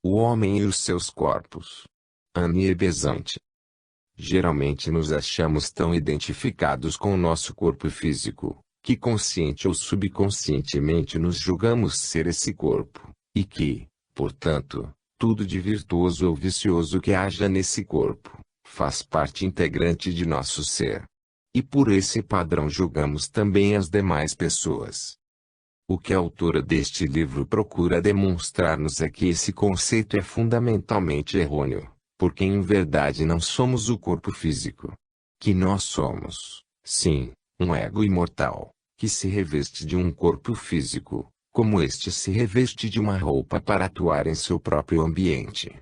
O homem e os seus corpos. Annie Besant. Geralmente nos achamos tão identificados com o nosso corpo físico, que consciente ou subconscientemente nos julgamos ser esse corpo, e que, portanto, tudo de virtuoso ou vicioso que haja nesse corpo, faz parte integrante de nosso ser. E por esse padrão julgamos também as demais pessoas. O que a autora deste livro procura demonstrar-nos é que esse conceito é fundamentalmente errôneo, porque em verdade não somos o corpo físico. Que nós somos, sim, um ego imortal, que se reveste de um corpo físico, como este se reveste de uma roupa para atuar em seu próprio ambiente.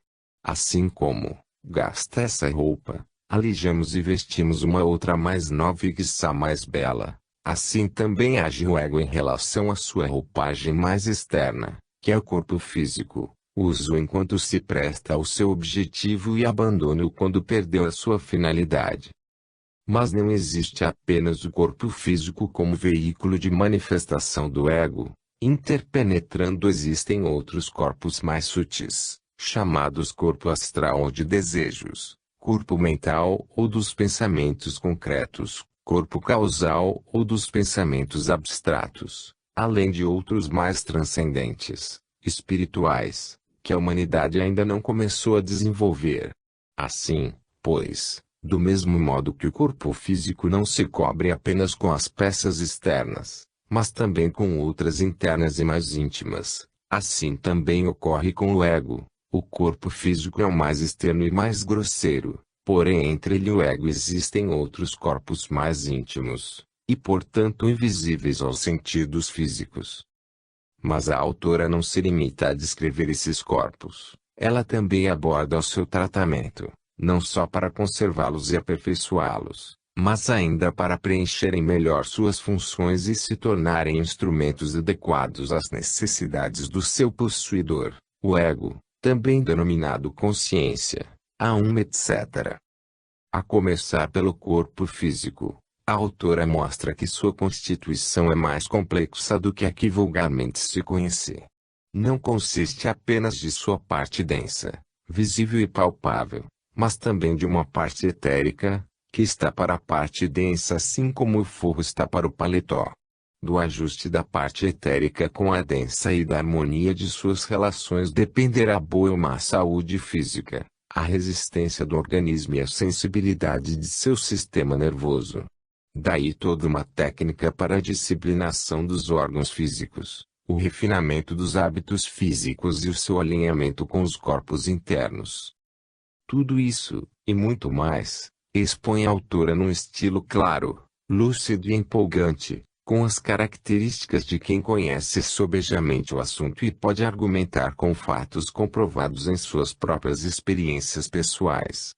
Assim como, gasta essa roupa, alijamos e vestimos uma outra mais nova e quiçá mais bela. Assim também age o ego em relação à sua roupagem mais externa, que é o corpo físico, usa-o enquanto se presta ao seu objetivo e abandona-o quando perdeu a sua finalidade. Mas não existe apenas o corpo físico como veículo de manifestação do ego, interpenetrando existem outros corpos mais sutis, chamados corpo astral ou de desejos, corpo mental ou dos pensamentos concretos, corpo causal ou dos pensamentos abstratos, além de outros mais transcendentes, espirituais, que a humanidade ainda não começou a desenvolver. Assim, pois, do mesmo modo que o corpo físico não se cobre apenas com as peças externas, mas também com outras internas e mais íntimas, assim também ocorre com o ego. O corpo físico é o mais externo e mais grosseiro. Porém entre ele e o ego existem outros corpos mais íntimos, e portanto invisíveis aos sentidos físicos. Mas a autora não se limita a descrever esses corpos, ela também aborda o seu tratamento, não só para conservá-los e aperfeiçoá-los, mas ainda para preencherem melhor suas funções e se tornarem instrumentos adequados às necessidades do seu possuidor, o ego, também denominado consciência. A alma, etc. A começar pelo corpo físico, a autora mostra que sua constituição é mais complexa do que a que vulgarmente se conhece. Não consiste apenas de sua parte densa, visível e palpável, mas também de uma parte etérica, que está para a parte densa assim como o forro está para o paletó. Do ajuste da parte etérica com a densa e da harmonia de suas relações dependerá a boa ou má saúde física, a resistência do organismo e a sensibilidade de seu sistema nervoso. Daí toda uma técnica para a disciplinação dos órgãos físicos, o refinamento dos hábitos físicos e o seu alinhamento com os corpos internos. Tudo isso, e muito mais, expõe a autora num estilo claro, lúcido e empolgante, com as características de quem conhece sobejamente o assunto e pode argumentar com fatos comprovados em suas próprias experiências pessoais.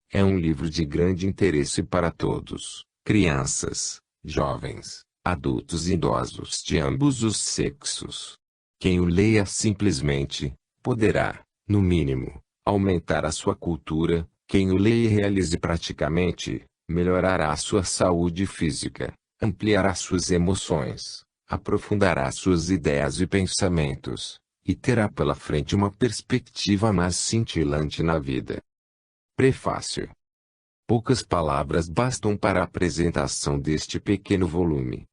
É um livro de grande interesse para todos, crianças, jovens, adultos e idosos de ambos os sexos. Quem o leia simplesmente, poderá, no mínimo, aumentar a sua cultura, quem o leia e realize praticamente, melhorará a sua saúde física. Ampliará suas emoções, aprofundará suas ideias e pensamentos, e terá pela frente uma perspectiva mais cintilante na vida. Prefácio. Poucas palavras bastam para a apresentação deste pequeno volume.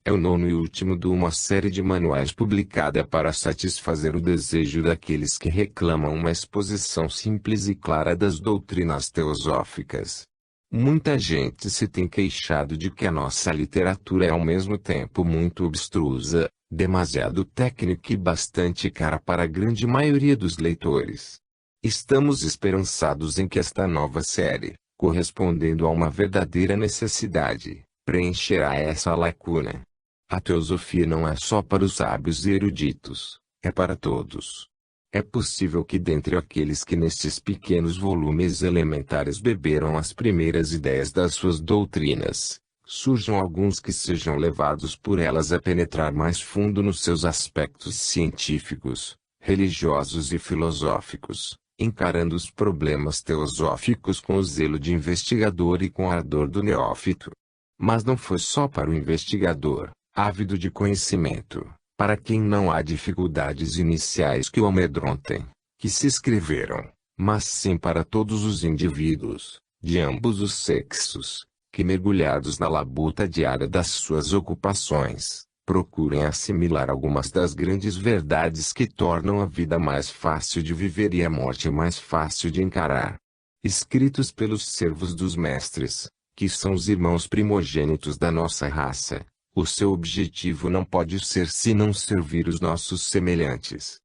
É o nono e último de uma série de manuais publicada para satisfazer o desejo daqueles que reclamam uma exposição simples e clara das doutrinas teosóficas. Muita gente se tem queixado de que a nossa literatura é ao mesmo tempo muito obstrusa, demasiado técnica e bastante cara para a grande maioria dos leitores. Estamos esperançados em que esta nova série, correspondendo a uma verdadeira necessidade, preencherá essa lacuna. A teosofia não é só para os sábios e eruditos, é para todos. É possível que dentre aqueles que nestes pequenos volumes elementares beberam as primeiras ideias das suas doutrinas, surjam alguns que sejam levados por elas a penetrar mais fundo nos seus aspectos científicos, religiosos e filosóficos, encarando os problemas teosóficos com o zelo de investigador e com a ardor do neófito. Mas não foi só para o investigador, ávido de conhecimento, para quem não há dificuldades iniciais que o amedrontem, que se escreveram, mas sim para todos os indivíduos, de ambos os sexos, que mergulhados na labuta diária das suas ocupações, procurem assimilar algumas das grandes verdades que tornam a vida mais fácil de viver e a morte mais fácil de encarar. Escritos pelos servos dos mestres, que são os irmãos primogênitos da nossa raça, o seu objetivo não pode ser senão servir os nossos semelhantes.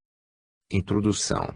Introdução.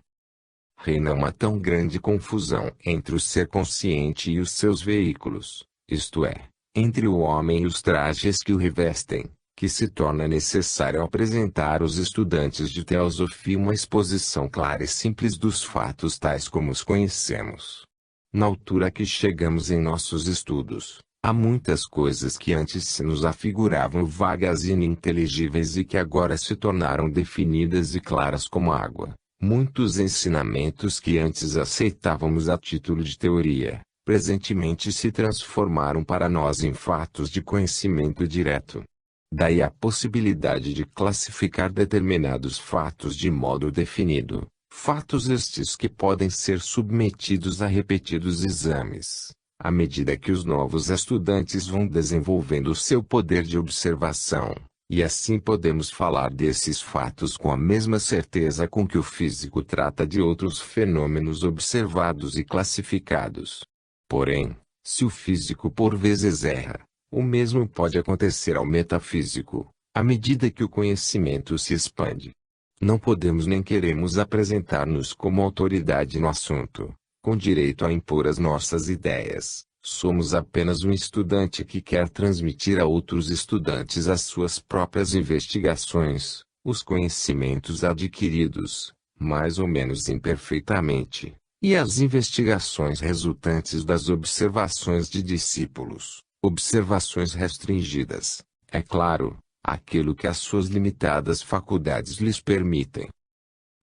Reina uma tão grande confusão entre o ser consciente e os seus veículos, isto é, entre o homem e os trajes que o revestem, que se torna necessário apresentar aos estudantes de teosofia uma exposição clara e simples dos fatos tais como os conhecemos. Na altura que chegamos em nossos estudos, há muitas coisas que antes se nos afiguravam vagas e ininteligíveis e que agora se tornaram definidas e claras como água. Muitos ensinamentos que antes aceitávamos a título de teoria, presentemente se transformaram para nós em fatos de conhecimento direto. Daí a possibilidade de classificar determinados fatos de modo definido, fatos estes que podem ser submetidos a repetidos exames, à medida que os novos estudantes vão desenvolvendo seu poder de observação, e assim podemos falar desses fatos com a mesma certeza com que o físico trata de outros fenômenos observados e classificados. Porém, se o físico por vezes erra, o mesmo pode acontecer ao metafísico, à medida que o conhecimento se expande. Não podemos nem queremos apresentar-nos como autoridade no assunto, com direito a impor as nossas ideias. Somos apenas um estudante que quer transmitir a outros estudantes as suas próprias investigações, os conhecimentos adquiridos, mais ou menos imperfeitamente, e as investigações resultantes das observações de discípulos. Observações restringidas, é claro, aquilo que as suas limitadas faculdades lhes permitem.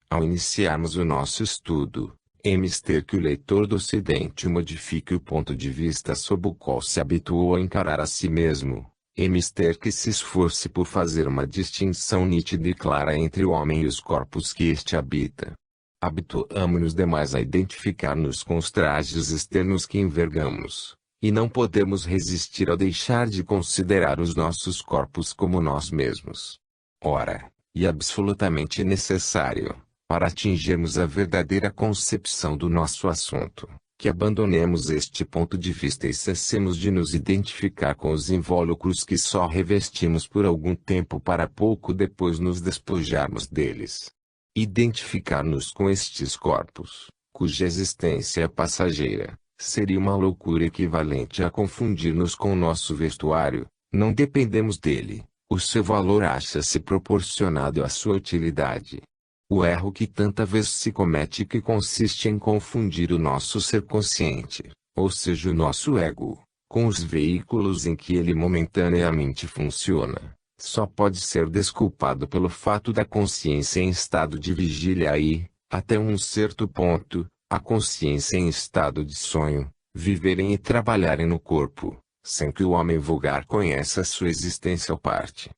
Ao iniciarmos o nosso estudo, é mister que o leitor do Ocidente modifique o ponto de vista sob o qual se habituou a encarar a si mesmo, é mister que se esforce por fazer uma distinção nítida e clara entre o homem e os corpos que este habita. Habituamo-nos demais a identificar-nos com os trajes externos que envergamos, e não podemos resistir ao deixar de considerar os nossos corpos como nós mesmos. Ora, e absolutamente necessário, para atingirmos a verdadeira concepção do nosso assunto, que abandonemos este ponto de vista e cessemos de nos identificar com os invólucros que só revestimos por algum tempo para pouco depois nos despojarmos deles. Identificar-nos com estes corpos, cuja existência é passageira, seria uma loucura equivalente a confundir-nos com o nosso vestuário. Não dependemos dele, o seu valor acha-se proporcionado à sua utilidade. O erro que tanta vez se comete que consiste em confundir o nosso ser consciente, ou seja o nosso ego, com os veículos em que ele momentaneamente funciona, só pode ser desculpado pelo fato da consciência em estado de vigília e, até um certo ponto, a consciência em estado de sonho, viverem e trabalharem no corpo, sem que o homem vulgar conheça sua existência à parte.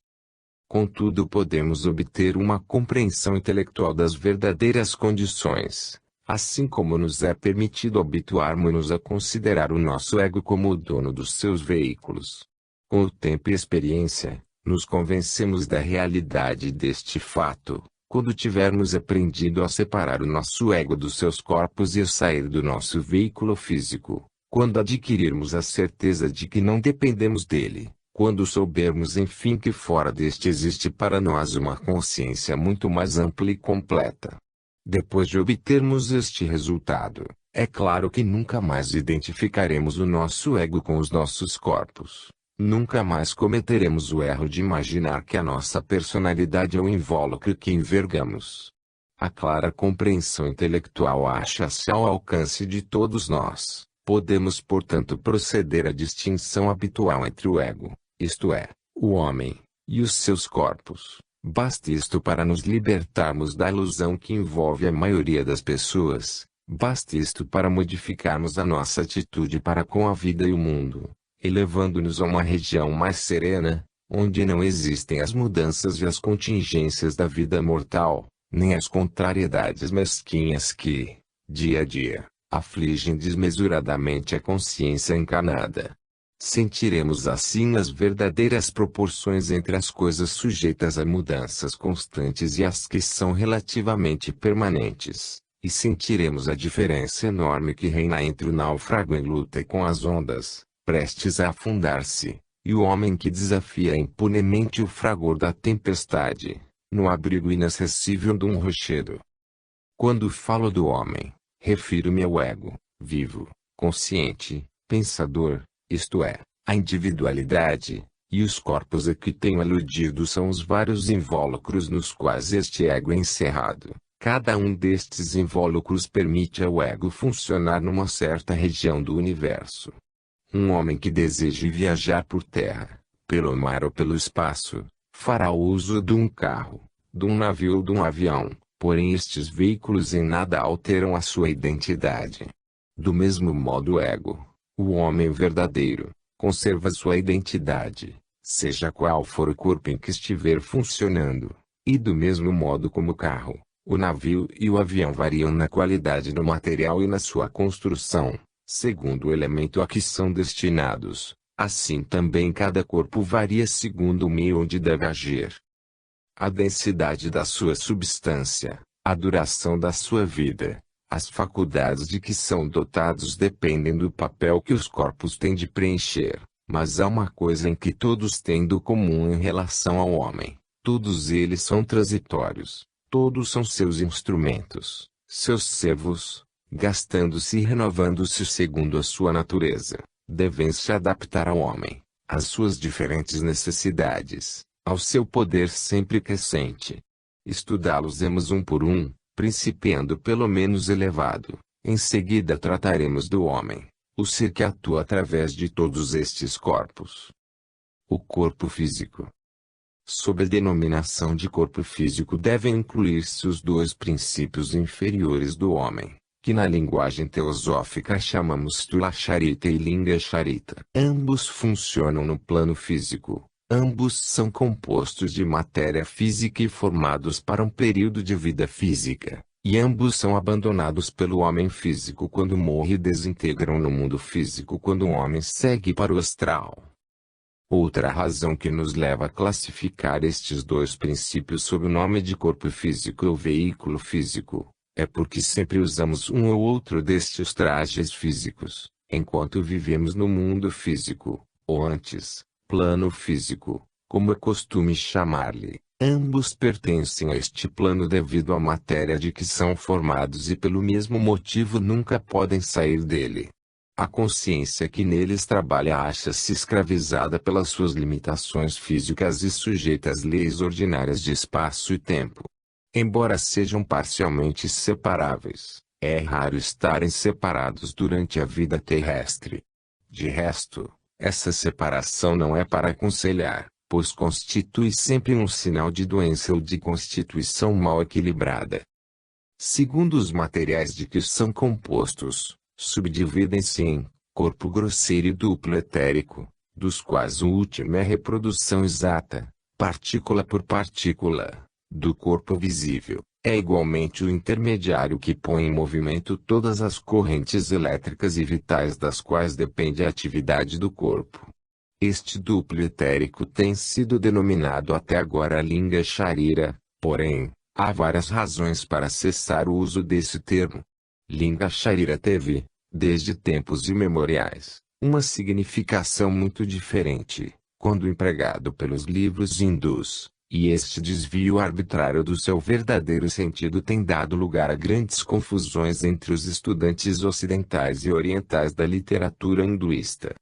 Contudo podemos obter uma compreensão intelectual das verdadeiras condições, assim como nos é permitido habituarmos-nos a considerar o nosso ego como o dono dos seus veículos. Com o tempo e experiência, nos convencemos da realidade deste fato, quando tivermos aprendido a separar o nosso ego dos seus corpos e a sair do nosso veículo físico, quando adquirirmos a certeza de que não dependemos dele, quando soubermos enfim que fora deste existe para nós uma consciência muito mais ampla e completa. Depois de obtermos este resultado, é claro que nunca mais identificaremos o nosso ego com os nossos corpos. Nunca mais cometeremos o erro de imaginar que a nossa personalidade é o invólucro que envergamos. A clara compreensão intelectual acha-se ao alcance de todos nós. Podemos, portanto, proceder à distinção habitual entre o ego, isto é, o homem, e os seus corpos. Basta isto para nos libertarmos da ilusão que envolve a maioria das pessoas. Basta isto para modificarmos a nossa atitude para com a vida e o mundo, elevando-nos a uma região mais serena, onde não existem as mudanças e as contingências da vida mortal, nem as contrariedades mesquinhas que, dia a dia, afligem desmesuradamente a consciência encarnada. Sentiremos assim as verdadeiras proporções entre as coisas sujeitas a mudanças constantes e as que são relativamente permanentes, e sentiremos a diferença enorme que reina entre o náufrago em luta com as ondas, prestes a afundar-se, e o homem que desafia impunemente o fragor da tempestade, no abrigo inacessível de um rochedo. Quando falo do homem, refiro-me ao ego, vivo, consciente, pensador, isto é, a individualidade, e os corpos a que tenho aludido são os vários invólucros nos quais este ego é encerrado. Cada um destes invólucros permite ao ego funcionar numa certa região do universo. Um homem que deseje viajar por terra, pelo mar ou pelo espaço, fará uso de um carro, de um navio ou de um avião, porém estes veículos em nada alteram a sua identidade. Do mesmo modo o ego, o homem verdadeiro, conserva sua identidade, seja qual for o corpo em que estiver funcionando, e do mesmo modo como o carro, o navio e o avião variam na qualidade do material e na sua construção, segundo o elemento a que são destinados, assim também cada corpo varia segundo o meio onde deve agir. A densidade da sua substância, a duração da sua vida, as faculdades de que são dotados dependem do papel que os corpos têm de preencher, mas há uma coisa em que todos têm do comum em relação ao homem: todos eles são transitórios, todos são seus instrumentos, seus servos, gastando-se e renovando-se segundo a sua natureza, devem se adaptar ao homem, às suas diferentes necessidades, ao seu poder sempre crescente. Estudá-los-emos um por um, principiando pelo menos elevado, em seguida trataremos do homem, o ser que atua através de todos estes corpos. O corpo físico. Sob a denominação de corpo físico devem incluir-se os dois princípios inferiores do homem, que na linguagem teosófica chamamos Stula Charita e Linga Charita. Ambos funcionam no plano físico. Ambos são compostos de matéria física e formados para um período de vida física, e ambos são abandonados pelo homem físico quando morre e desintegram no mundo físico quando o homem segue para o astral. Outra razão que nos leva a classificar estes dois princípios sob o nome de corpo físico ou veículo físico, é porque sempre usamos um ou outro destes trajes físicos, enquanto vivemos no mundo físico, ou antes, plano físico, como é costume chamar-lhe. Ambos pertencem a este plano devido à matéria de que são formados e pelo mesmo motivo nunca podem sair dele. A consciência que neles trabalha acha-se escravizada pelas suas limitações físicas e sujeita às leis ordinárias de espaço e tempo. Embora sejam parcialmente separáveis, é raro estarem separados durante a vida terrestre. De resto, essa separação não é para aconselhar, pois constitui sempre um sinal de doença ou de constituição mal equilibrada. Segundo os materiais de que são compostos, subdividem-se em corpo grosseiro e duplo etérico, dos quais o último é a reprodução exata, partícula por partícula, do corpo visível. É igualmente o intermediário que põe em movimento todas as correntes elétricas e vitais das quais depende a atividade do corpo. Este duplo etérico tem sido denominado até agora Linga Charira, porém, há várias razões para cessar o uso desse termo. Linga Charira teve, desde tempos imemoriais, uma significação muito diferente, quando empregado pelos livros hindus. E este desvio arbitrário do seu verdadeiro sentido tem dado lugar a grandes confusões entre os estudantes ocidentais e orientais da literatura hinduísta.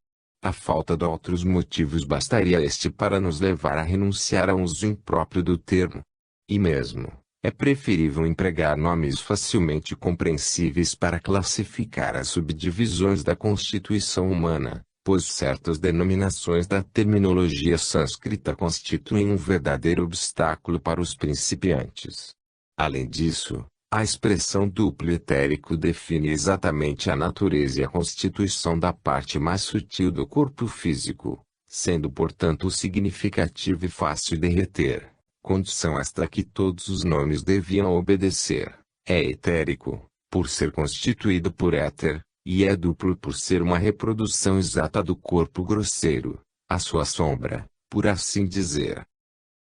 A falta de outros motivos bastaria este para nos levar a renunciar a um uso impróprio do termo. E mesmo, é preferível empregar nomes facilmente compreensíveis para classificar as subdivisões da constituição humana, pois certas denominações da terminologia sânscrita constituem um verdadeiro obstáculo para os principiantes. Além disso, a expressão duplo etérico define exatamente a natureza e a constituição da parte mais sutil do corpo físico, sendo portanto significativo e fácil de reter, condição esta a que todos os nomes deviam obedecer. É etérico, por ser constituído por éter, e é duplo por ser uma reprodução exata do corpo grosseiro, a sua sombra, por assim dizer.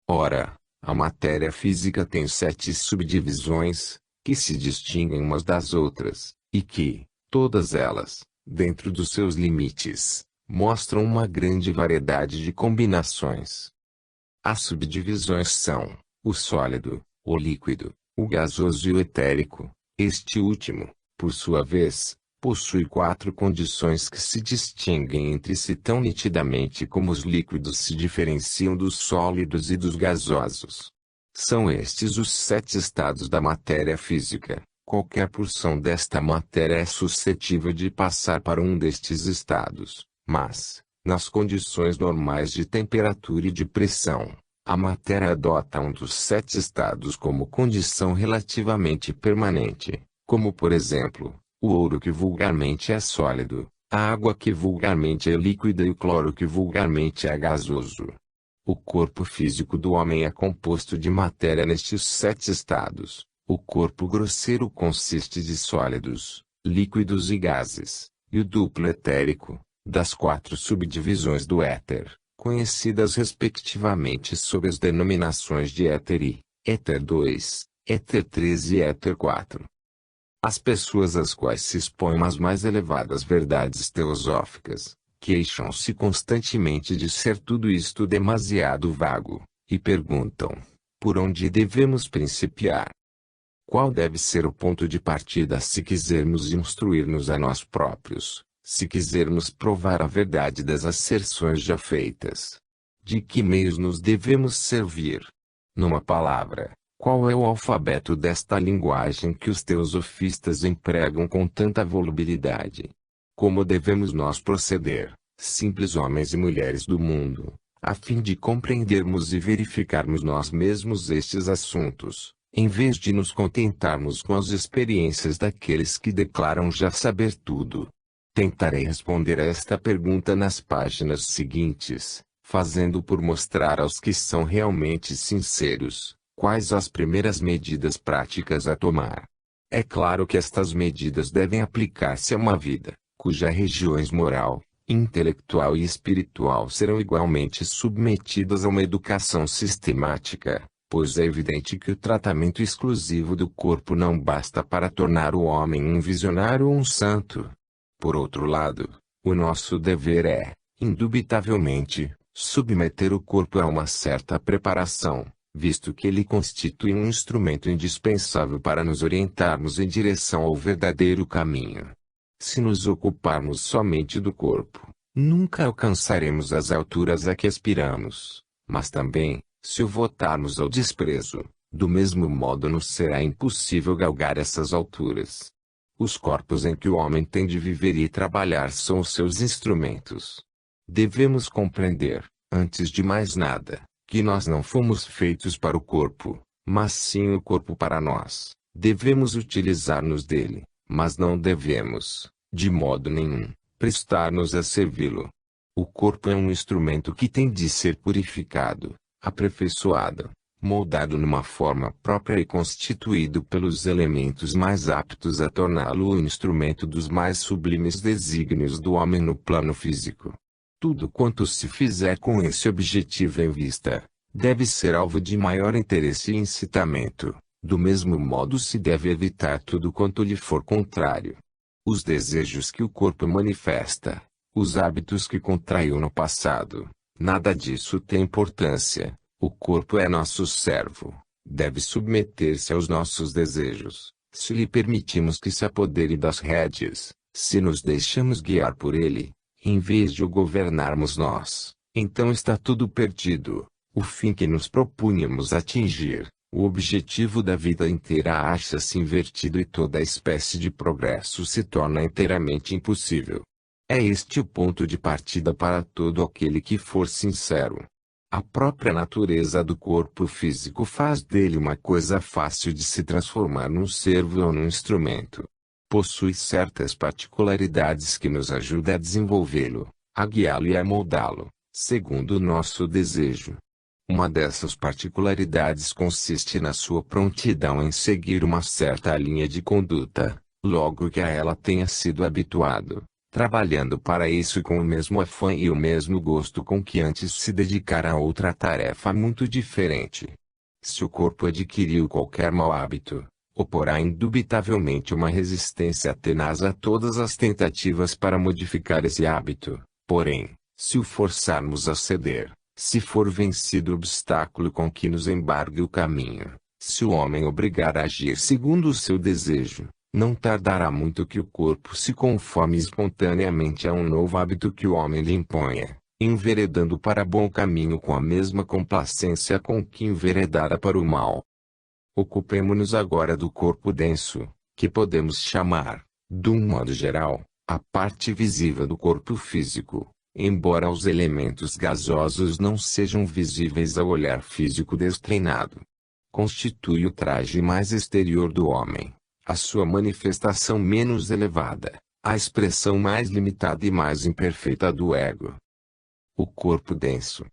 Ora, a matéria física tem 7 subdivisões, que se distinguem umas das outras, e que, todas elas, dentro dos seus limites, mostram uma grande variedade de combinações. As subdivisões são o sólido, o líquido, o gasoso e o etérico. Este último, por sua vez, possui 4 condições que se distinguem entre si tão nitidamente como os líquidos se diferenciam dos sólidos e dos gasosos. São estes os 7 estados da matéria física. Qualquer porção desta matéria é suscetível de passar para um destes estados, mas, nas condições normais de temperatura e de pressão, a matéria adota um dos 7 estados como condição relativamente permanente, como por exemplo, o ouro que vulgarmente é sólido, a água que vulgarmente é líquida e o cloro que vulgarmente é gasoso. O corpo físico do homem é composto de matéria nestes 7 estados. O corpo grosseiro consiste de sólidos, líquidos e gases, e o duplo etérico, das 4 subdivisões do éter, conhecidas respectivamente sob as denominações de éter I, éter 2, éter 3 e éter 4. As pessoas às quais se expõem as mais elevadas verdades teosóficas, queixam-se constantemente de ser tudo isto demasiado vago, e perguntam: por onde devemos principiar? Qual deve ser o ponto de partida se quisermos instruir-nos a nós próprios, se quisermos provar a verdade das asserções já feitas? De que meios nos devemos servir? Numa palavra, qual é o alfabeto desta linguagem que os teosofistas empregam com tanta volubilidade? Como devemos nós proceder, simples homens e mulheres do mundo, a fim de compreendermos e verificarmos nós mesmos estes assuntos, em vez de nos contentarmos com as experiências daqueles que declaram já saber tudo? Tentarei responder a esta pergunta nas páginas seguintes, fazendo por mostrar aos que são realmente sinceros, quais as primeiras medidas práticas a tomar. É claro que estas medidas devem aplicar-se a uma vida, cujas regiões moral, intelectual e espiritual serão igualmente submetidas a uma educação sistemática, pois é evidente que o tratamento exclusivo do corpo não basta para tornar o homem um visionário ou um santo. Por outro lado, o nosso dever é, indubitavelmente, submeter o corpo a uma certa preparação, visto que ele constitui um instrumento indispensável para nos orientarmos em direção ao verdadeiro caminho. Se nos ocuparmos somente do corpo, nunca alcançaremos as alturas a que aspiramos, mas também, se o votarmos ao desprezo, do mesmo modo nos será impossível galgar essas alturas. Os corpos em que o homem tem de viver e trabalhar são os seus instrumentos. Devemos compreender, antes de mais nada, que nós não fomos feitos para o corpo, mas sim o corpo para nós. Devemos utilizar-nos dele, mas não devemos, de modo nenhum, prestar-nos a servi-lo. O corpo é um instrumento que tem de ser purificado, aperfeiçoado, moldado numa forma própria e constituído pelos elementos mais aptos a torná-lo o instrumento dos mais sublimes desígnios do homem no plano físico. Tudo quanto se fizer com esse objetivo em vista, deve ser alvo de maior interesse e incitamento. Do mesmo modo se deve evitar tudo quanto lhe for contrário. Os desejos que o corpo manifesta, os hábitos que contraiu no passado, nada disso tem importância. O corpo é nosso servo, deve submeter-se aos nossos desejos. Se lhe permitimos que se apodere das rédeas, se nos deixamos guiar por ele, em vez de o governarmos nós, então está tudo perdido. O fim que nos propunhamos atingir, o objetivo da vida inteira acha-se invertido e toda espécie de progresso se torna inteiramente impossível. É este o ponto de partida para todo aquele que for sincero. A própria natureza do corpo físico faz dele uma coisa fácil de se transformar num servo ou num instrumento. Possui certas particularidades que nos ajudam a desenvolvê-lo, a guiá-lo e a moldá-lo, segundo o nosso desejo. Uma dessas particularidades consiste na sua prontidão em seguir uma certa linha de conduta, logo que a ela tenha sido habituado, trabalhando para isso com o mesmo afã e o mesmo gosto com que antes se dedicara a outra tarefa muito diferente. Se o corpo adquiriu qualquer mau hábito, oporá indubitavelmente uma resistência tenaz a todas as tentativas para modificar esse hábito. Porém, se o forçarmos a ceder, se for vencido o obstáculo com que nos embargue o caminho, se o homem obrigar a agir segundo o seu desejo, não tardará muito que o corpo se conforme espontaneamente a um novo hábito que o homem lhe imponha, enveredando para bom caminho com a mesma complacência com que enveredara para o mal. Ocupemo-nos agora do corpo denso, que podemos chamar, de um modo geral, a parte visível do corpo físico, embora os elementos gasosos não sejam visíveis ao olhar físico destreinado. Constitui o traje mais exterior do homem, a sua manifestação menos elevada, a expressão mais limitada e mais imperfeita do ego. O corpo denso.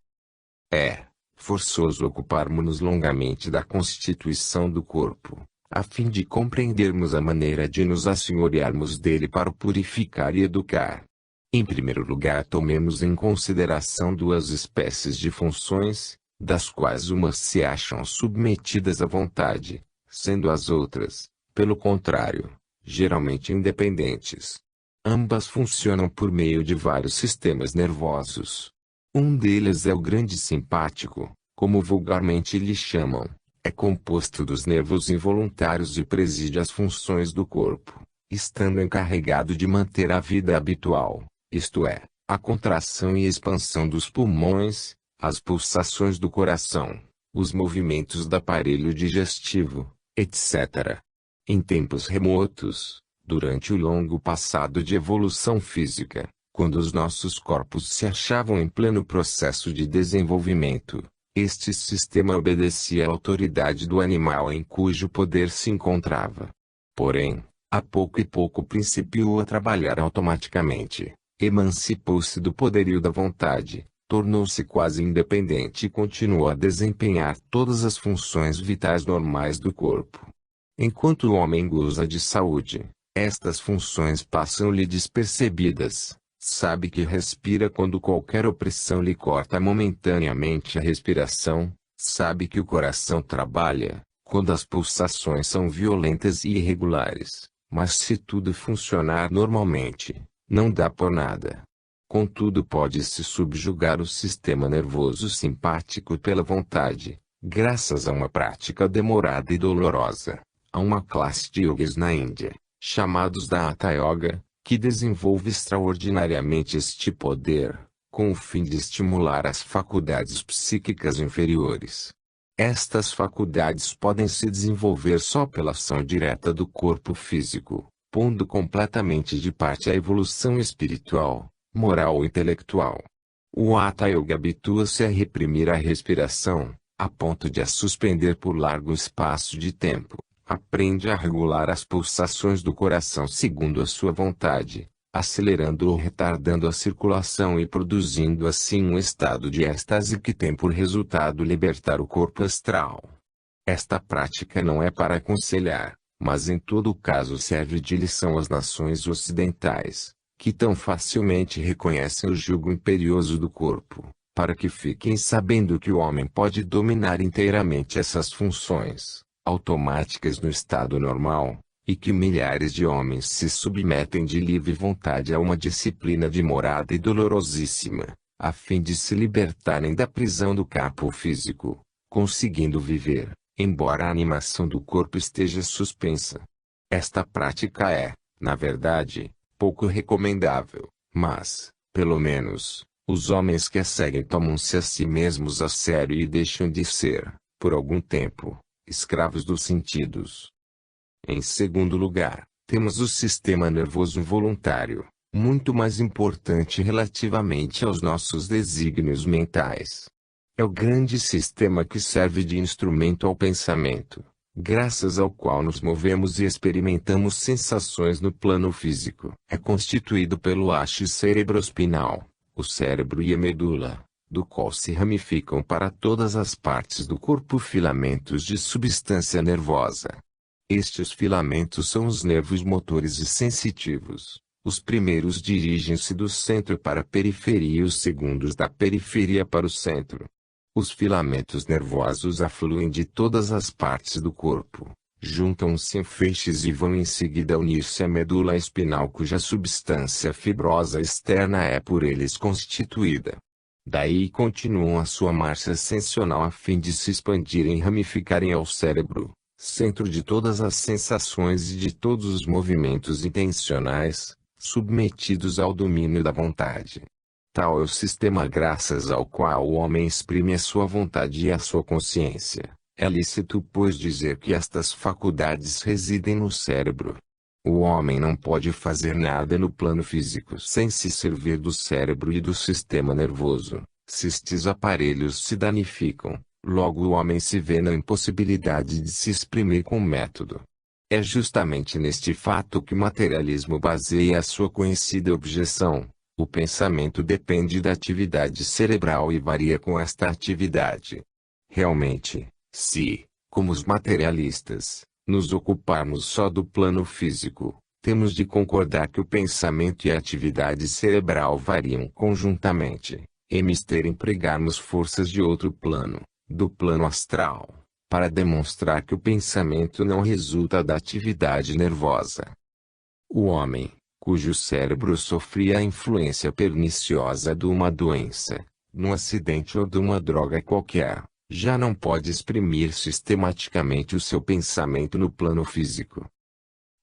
É forçoso ocuparmos-nos longamente da constituição do corpo, a fim de compreendermos a maneira de nos assenhorearmos dele para o purificar e educar. Em primeiro lugar, tomemos em consideração duas espécies de funções, das quais umas se acham submetidas à vontade, sendo as outras, pelo contrário, geralmente independentes. Ambas funcionam por meio de vários sistemas nervosos. Um deles é o grande simpático, como vulgarmente lhe chamam. É composto dos nervos involuntários e preside as funções do corpo, estando encarregado de manter a vida habitual, isto é, a contração e expansão dos pulmões, as pulsações do coração, os movimentos do aparelho digestivo, etc. Em tempos remotos, durante o longo passado de evolução física, quando os nossos corpos se achavam em pleno processo de desenvolvimento, este sistema obedecia à autoridade do animal em cujo poder se encontrava. Porém, a pouco e pouco principiou a trabalhar automaticamente, emancipou-se do poderio da vontade, tornou-se quase independente e continuou a desempenhar todas as funções vitais normais do corpo. Enquanto o homem goza de saúde, estas funções passam-lhe despercebidas. Sabe que respira quando qualquer opressão lhe corta momentaneamente a respiração, sabe que o coração trabalha, quando as pulsações são violentas e irregulares, mas se tudo funcionar normalmente, não dá por nada. Contudo, pode-se subjugar o sistema nervoso simpático pela vontade, graças a uma prática demorada e dolorosa, a uma classe de yogis na Índia, chamados da Hatha Yoga, que desenvolve extraordinariamente este poder, com o fim de estimular as faculdades psíquicas inferiores. Estas faculdades podem se desenvolver só pela ação direta do corpo físico, pondo completamente de parte a evolução espiritual, moral ou intelectual. O Hatha Yoga habitua-se a reprimir a respiração, a ponto de a suspender por largo espaço de tempo. Aprende a regular as pulsações do coração segundo a sua vontade, acelerando ou retardando a circulação e produzindo assim um estado de êxtase que tem por resultado libertar o corpo astral. Esta prática não é para aconselhar, mas em todo caso serve de lição às nações ocidentais, que tão facilmente reconhecem o jugo imperioso do corpo, para que fiquem sabendo que o homem pode dominar inteiramente essas funções automáticas no estado normal, e que milhares de homens se submetem de livre vontade a uma disciplina demorada e dolorosíssima, a fim de se libertarem da prisão do corpo físico, conseguindo viver, embora a animação do corpo esteja suspensa. Esta prática é, na verdade, pouco recomendável, mas, pelo menos, os homens que a seguem tomam-se a si mesmos a sério e deixam de ser, por algum tempo, escravos dos sentidos. Em segundo lugar, temos o sistema nervoso voluntário, muito mais importante relativamente aos nossos desígnios mentais. É o grande sistema que serve de instrumento ao pensamento, graças ao qual nos movemos e experimentamos sensações no plano físico. É constituído pelo haste cerebrospinal, o cérebro e a medula, do qual se ramificam para todas as partes do corpo filamentos de substância nervosa. Estes filamentos são os nervos motores e sensitivos. Os primeiros dirigem-se do centro para a periferia e os segundos da periferia para o centro. Os filamentos nervosos afluem de todas as partes do corpo, juntam-se em feixes e vão em seguida unir-se à medula espinal, cuja substância fibrosa externa é por eles constituída. Daí continuam a sua marcha ascensional a fim de se expandirem e ramificarem ao cérebro, centro de todas as sensações e de todos os movimentos intencionais, submetidos ao domínio da vontade. Tal é o sistema graças ao qual o homem exprime a sua vontade e a sua consciência. É lícito, pois, dizer que estas faculdades residem no cérebro. O homem não pode fazer nada no plano físico sem se servir do cérebro e do sistema nervoso. Se estes aparelhos se danificam, logo o homem se vê na impossibilidade de se exprimir com método. É justamente neste fato que o materialismo baseia a sua conhecida objeção. O pensamento depende da atividade cerebral e varia com esta atividade. Realmente, se, como os materialistas, nos ocuparmos só do plano físico, temos de concordar que o pensamento e a atividade cerebral variam conjuntamente, é mister empregarmos forças de outro plano, do plano astral, para demonstrar que o pensamento não resulta da atividade nervosa. O homem, cujo cérebro sofria a influência perniciosa de uma doença, num acidente ou de uma droga qualquer, já não pode exprimir sistematicamente o seu pensamento no plano físico.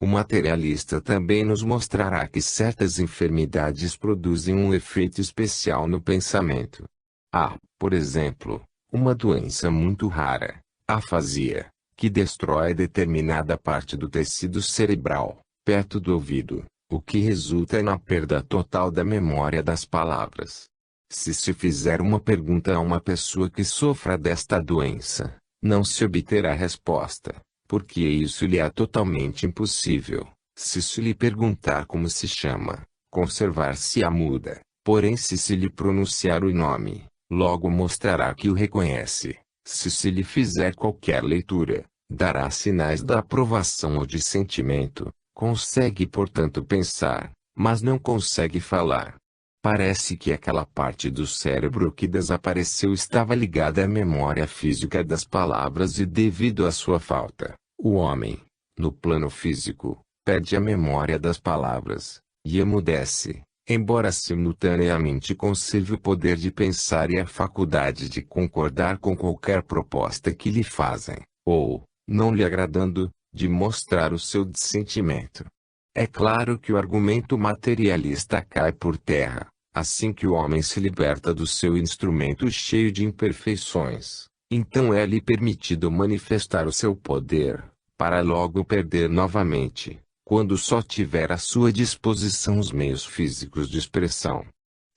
O materialista também nos mostrará que certas enfermidades produzem um efeito especial no pensamento. Há, por exemplo, uma doença muito rara, a afasia, que destrói determinada parte do tecido cerebral, perto do ouvido, o que resulta na perda total da memória das palavras. Se se fizer uma pergunta a uma pessoa que sofra desta doença, não se obterá resposta, porque isso lhe é totalmente impossível. Se se lhe perguntar como se chama, conservar-se-á muda, porém se lhe pronunciar o nome, logo mostrará que o reconhece. Se se lhe fizer qualquer leitura, dará sinais da aprovação ou de sentimento. Consegue, portanto, pensar, mas não consegue falar. Parece que aquela parte do cérebro que desapareceu estava ligada à memória física das palavras e devido à sua falta, o homem, no plano físico, perde a memória das palavras, e emudece, embora simultaneamente conserve o poder de pensar e a faculdade de concordar com qualquer proposta que lhe fazem, ou, não lhe agradando, de mostrar o seu dissentimento. É claro que o argumento materialista cai por terra, assim que o homem se liberta do seu instrumento cheio de imperfeições, então é-lhe permitido manifestar o seu poder, para logo perder novamente, quando só tiver à sua disposição os meios físicos de expressão.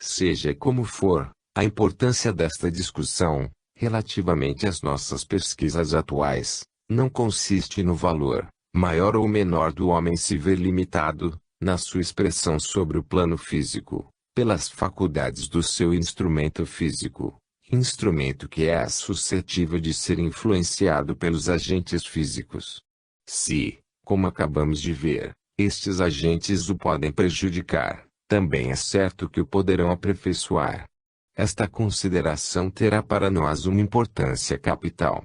Seja como for, a importância desta discussão, relativamente às nossas pesquisas atuais, não consiste no valor, maior ou menor do homem se ver limitado, na sua expressão sobre o plano físico, pelas faculdades do seu instrumento físico, instrumento que é suscetível de ser influenciado pelos agentes físicos. Se, como acabamos de ver, estes agentes o podem prejudicar, também é certo que o poderão aperfeiçoar. Esta consideração terá para nós uma importância capital.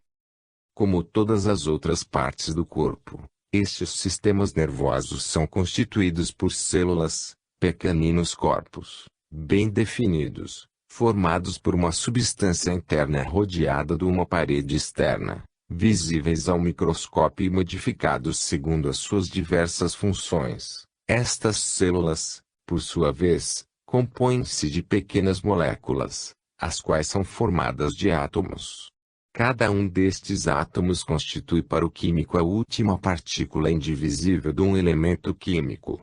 Como todas as outras partes do corpo, estes sistemas nervosos são constituídos por células, pequeninos corpos, bem definidos, formados por uma substância interna rodeada de uma parede externa, visíveis ao microscópio e modificados segundo as suas diversas funções. Estas células, por sua vez, compõem-se de pequenas moléculas, as quais são formadas de átomos. Cada um destes átomos constitui para o químico a última partícula indivisível de um elemento químico.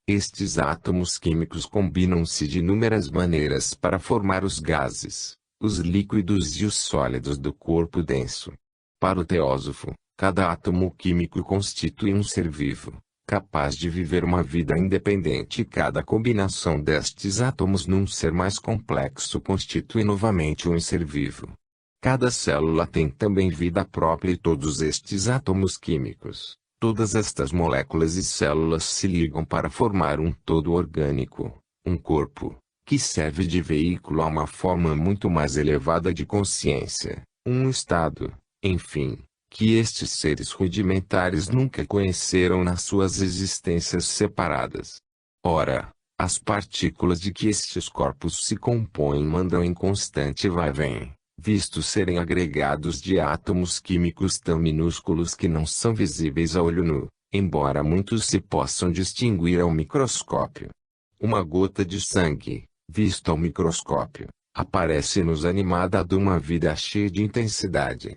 Estes átomos químicos combinam-se de inúmeras maneiras para formar os gases, os líquidos e os sólidos do corpo denso. Para o teósofo, cada átomo químico constitui um ser vivo, capaz de viver uma vida independente, e cada combinação destes átomos num ser mais complexo constitui novamente um ser vivo. Cada célula tem também vida própria e todos estes átomos químicos, todas estas moléculas e células se ligam para formar um todo orgânico, um corpo, que serve de veículo a uma forma muito mais elevada de consciência, um estado, enfim, que estes seres rudimentares nunca conheceram nas suas existências separadas. Ora, as partículas de que estes corpos se compõem mandam em constante vai-vem, visto serem agregados de átomos químicos tão minúsculos que não são visíveis a olho nu, embora muitos se possam distinguir ao microscópio. Uma gota de sangue, visto ao microscópio, aparece-nos animada de uma vida cheia de intensidade.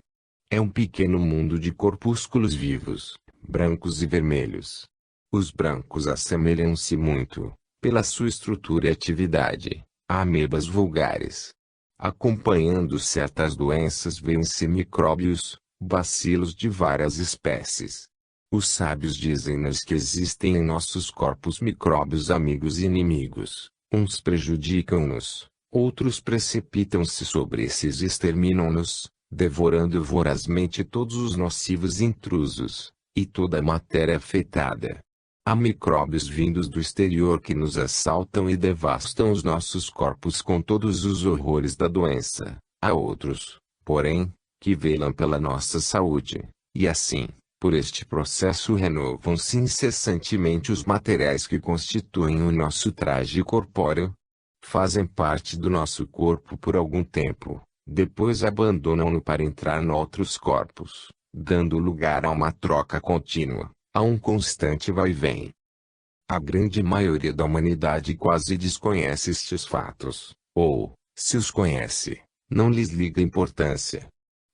É um pequeno mundo de corpúsculos vivos, brancos e vermelhos. Os brancos assemelham-se muito, pela sua estrutura e atividade, a amebas vulgares. Acompanhando certas doenças veem-se micróbios, bacilos de várias espécies. Os sábios dizem-nos que existem em nossos corpos micróbios amigos e inimigos. Uns prejudicam-nos, outros precipitam-se sobre esses e exterminam-nos, devorando vorazmente todos os nocivos intrusos, e toda a matéria afetada. Há micróbios vindos do exterior que nos assaltam e devastam os nossos corpos com todos os horrores da doença. Há outros, porém, que velam pela nossa saúde, e assim, por este processo renovam-se incessantemente os materiais que constituem o nosso traje corpóreo. Fazem parte do nosso corpo por algum tempo, depois abandonam-no para entrar em outros corpos, dando lugar a uma troca contínua, a um constante vai-vem. A grande maioria da humanidade quase desconhece estes fatos, ou, se os conhece, não lhes liga importância.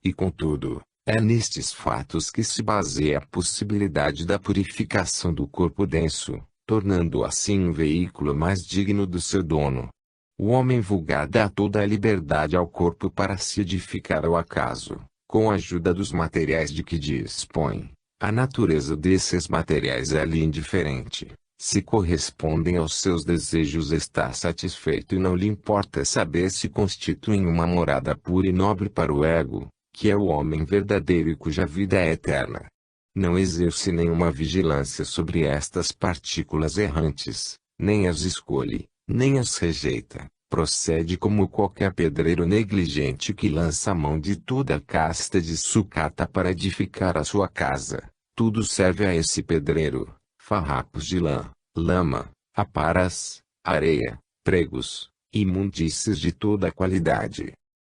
E contudo, é nestes fatos que se baseia a possibilidade da purificação do corpo denso, tornando-o assim um veículo mais digno do seu dono. O homem vulgar dá toda a liberdade ao corpo para se edificar ao acaso, com a ajuda dos materiais de que dispõe. A natureza desses materiais é-lhe indiferente. Se correspondem aos seus desejos, está satisfeito e não lhe importa saber se constituem uma morada pura e nobre para o ego, que é o homem verdadeiro e cuja vida é eterna. Não exerce nenhuma vigilância sobre estas partículas errantes, nem as escolhe, nem as rejeita. Procede como qualquer pedreiro negligente que lança a mão de toda a casta de sucata para edificar a sua casa. Tudo serve a esse pedreiro: farrapos de lã, lama, aparas, areia, pregos, imundícies de toda a qualidade.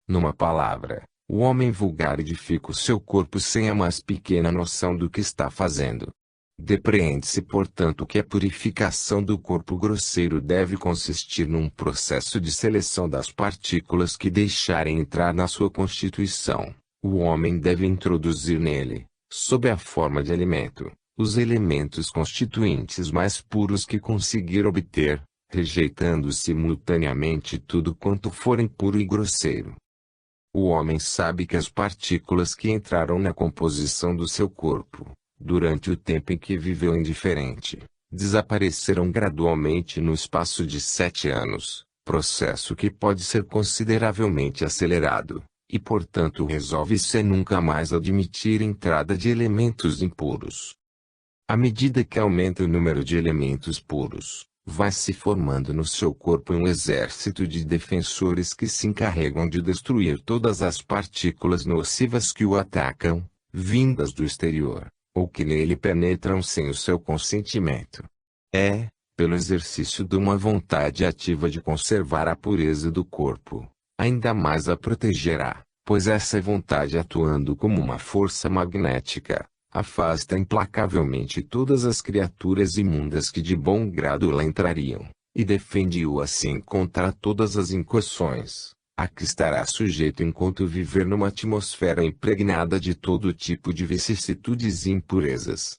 Numa palavra, o homem vulgar edifica o seu corpo sem a mais pequena noção do que está fazendo. Depreende-se, portanto, que a purificação do corpo grosseiro deve consistir num processo de seleção das partículas que deixarem entrar na sua constituição. O homem deve introduzir nele, sob a forma de alimento, os elementos constituintes mais puros que conseguir obter, rejeitando simultaneamente tudo quanto for impuro e grosseiro. O homem sabe que as partículas que entraram na composição do seu corpo, durante o tempo em que viveu indiferente, desaparecerão gradualmente no espaço de 7 anos, processo que pode ser consideravelmente acelerado, e portanto resolve-se nunca mais admitir entrada de elementos impuros. À medida que aumenta o número de elementos puros, vai se formando no seu corpo um exército de defensores que se encarregam de destruir todas as partículas nocivas que o atacam, vindas do exterior, ou que nele penetram sem o seu consentimento. É, pelo exercício de uma vontade ativa de conservar a pureza do corpo, ainda mais a protegerá, pois essa vontade, atuando como uma força magnética, afasta implacavelmente todas as criaturas imundas que de bom grado lá entrariam, e defende-o assim contra todas as incursões, a que estará sujeito enquanto viver numa atmosfera impregnada de todo tipo de vicissitudes e impurezas.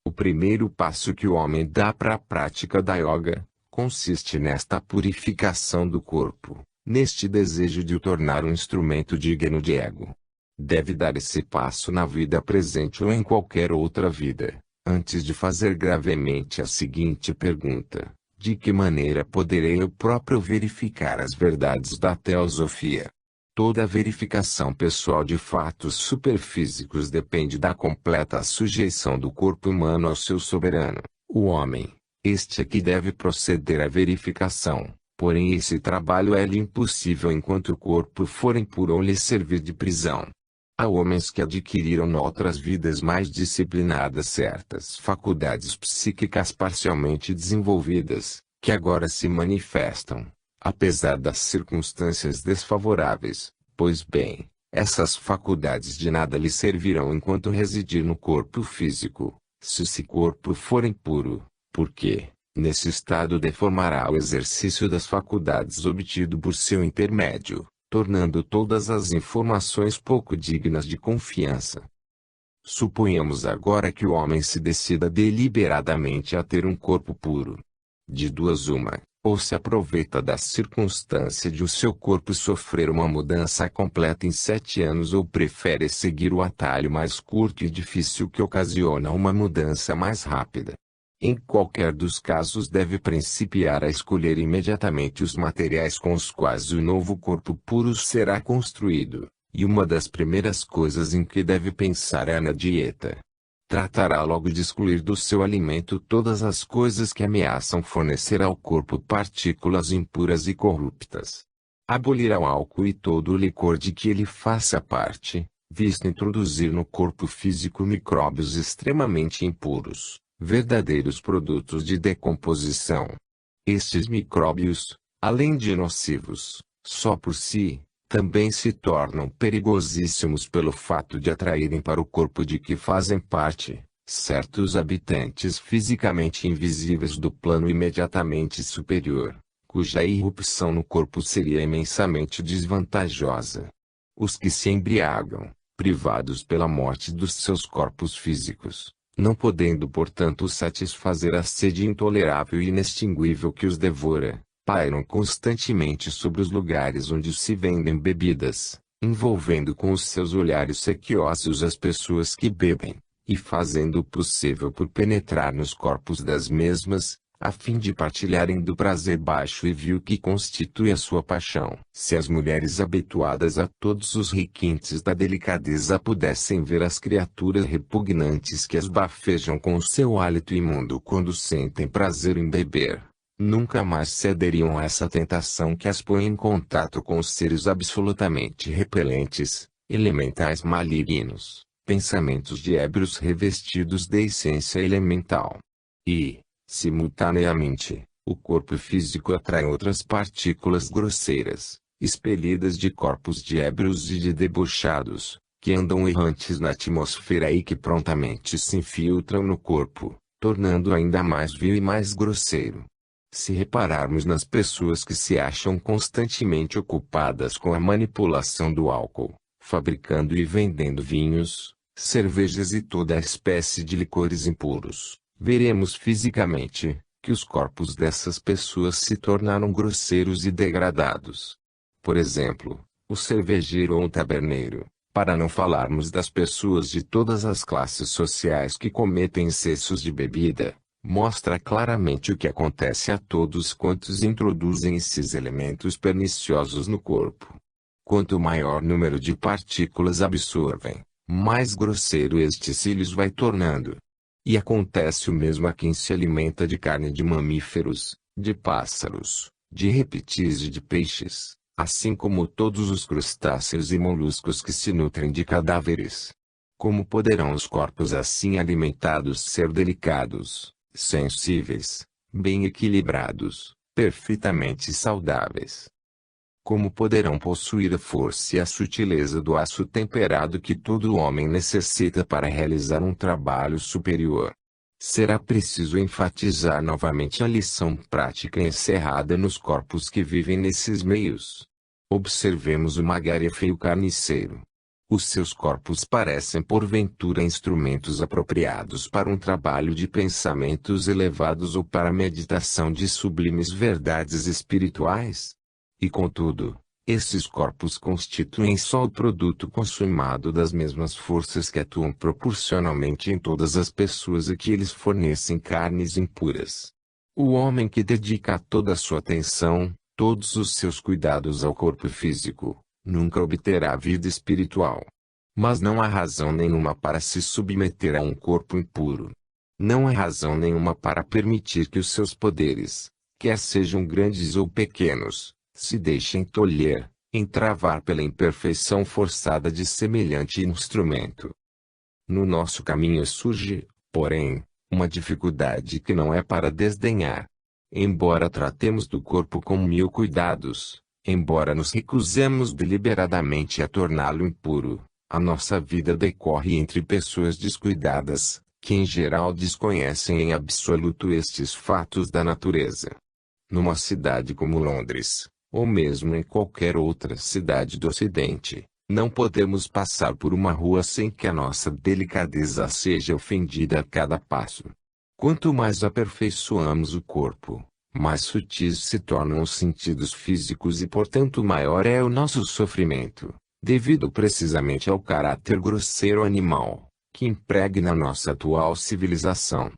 O primeiro passo que o homem dá para a prática da yoga, consiste nesta purificação do corpo, neste desejo de o tornar um instrumento digno de ego. Deve dar esse passo na vida presente ou em qualquer outra vida, antes de fazer gravemente a seguinte pergunta: de que maneira poderei eu próprio verificar as verdades da teosofia? Toda verificação pessoal de fatos superfísicos depende da completa sujeição do corpo humano ao seu soberano, o homem. Este é que deve proceder à verificação, porém esse trabalho é-lhe impossível enquanto o corpo for impuro ou lhe servir de prisão. Há homens que adquiriram noutras vidas mais disciplinadas certas faculdades psíquicas parcialmente desenvolvidas, que agora se manifestam, apesar das circunstâncias desfavoráveis. Pois bem, essas faculdades de nada lhe servirão enquanto residir no corpo físico, se esse corpo for impuro, porque, nesse estado deformará o exercício das faculdades obtido por seu intermédio, tornando todas as informações pouco dignas de confiança. Suponhamos agora que o homem se decida deliberadamente a ter um corpo puro. De duas uma, ou se aproveita da circunstância de o seu corpo sofrer uma mudança completa em 7 anos, ou prefere seguir o atalho mais curto e difícil que ocasiona uma mudança mais rápida. Em qualquer dos casos deve principiar a escolher imediatamente os materiais com os quais o novo corpo puro será construído, e uma das primeiras coisas em que deve pensar é na dieta. Tratará logo de excluir do seu alimento todas as coisas que ameaçam fornecer ao corpo partículas impuras e corruptas. Abolirá o álcool e todo o licor de que ele faça parte, visto introduzir no corpo físico micróbios extremamente impuros, verdadeiros produtos de decomposição. Estes micróbios, além de nocivos, só por si, também se tornam perigosíssimos pelo fato de atraírem para o corpo de que fazem parte, certos habitantes fisicamente invisíveis do plano imediatamente superior, cuja irrupção no corpo seria imensamente desvantajosa. Os que se embriagam, privados pela morte dos seus corpos físicos, não podendo portanto satisfazer a sede intolerável e inextinguível que os devora, pairam constantemente sobre os lugares onde se vendem bebidas, envolvendo com os seus olhares sequiosos as pessoas que bebem, e fazendo o possível por penetrar nos corpos das mesmas, a fim de partilharem do prazer baixo e vil que constitui a sua paixão. Se as mulheres habituadas a todos os requintes da delicadeza pudessem ver as criaturas repugnantes que as bafejam com o seu hálito imundo quando sentem prazer em beber, nunca mais cederiam a essa tentação que as põe em contato com os seres absolutamente repelentes, elementais malignos, pensamentos de ébrios revestidos de essência elemental. E, simultaneamente, o corpo físico atrai outras partículas grosseiras, expelidas de corpos de ébrios e de debochados, que andam errantes na atmosfera e que prontamente se infiltram no corpo, tornando ainda mais vil e mais grosseiro. Se repararmos nas pessoas que se acham constantemente ocupadas com a manipulação do álcool, fabricando e vendendo vinhos, cervejas e toda a espécie de licores impuros, veremos fisicamente que os corpos dessas pessoas se tornaram grosseiros e degradados. Por exemplo, o cervejeiro ou o taberneiro, para não falarmos das pessoas de todas as classes sociais que cometem excessos de bebida, mostra claramente o que acontece a todos quantos introduzem esses elementos perniciosos no corpo. Quanto maior número de partículas absorvem, mais grosseiro este se lhes vai tornando. E acontece o mesmo a quem se alimenta de carne de mamíferos, de pássaros, de répteis e de peixes, assim como todos os crustáceos e moluscos que se nutrem de cadáveres. Como poderão os corpos assim alimentados ser delicados, sensíveis, bem equilibrados, perfeitamente saudáveis? Como poderão possuir a força e a sutileza do aço temperado que todo homem necessita para realizar um trabalho superior? Será preciso enfatizar novamente a lição prática encerrada nos corpos que vivem nesses meios. Observemos o magarefe e o carniceiro. Os seus corpos parecem porventura instrumentos apropriados para um trabalho de pensamentos elevados ou para a meditação de sublimes verdades espirituais? E contudo, Esses corpos constituem só o produto consumado das mesmas forças que atuam proporcionalmente em todas as pessoas e que eles fornecem carnes impuras. O homem que dedica toda a sua atenção, todos os seus cuidados ao corpo físico, nunca obterá vida espiritual. Mas não há razão nenhuma para se submeter a um corpo impuro. Não há razão nenhuma para permitir que os seus poderes, quer sejam grandes ou pequenos, se deixem tolher, entravar pela imperfeição forçada de semelhante instrumento. No nosso caminho surge, porém, uma dificuldade que não é para desdenhar. Embora tratemos do corpo com 1000 cuidados, embora nos recusemos deliberadamente a torná-lo impuro, a nossa vida decorre entre pessoas descuidadas, que em geral desconhecem em absoluto estes fatos da natureza. Numa cidade como Londres, ou mesmo em qualquer outra cidade do Ocidente, não podemos passar por uma rua sem que a nossa delicadeza seja ofendida a cada passo. Quanto mais aperfeiçoamos o corpo, mais sutis se tornam os sentidos físicos e portanto maior é o nosso sofrimento, devido precisamente ao caráter grosseiro animal, que impregna nossa atual civilização.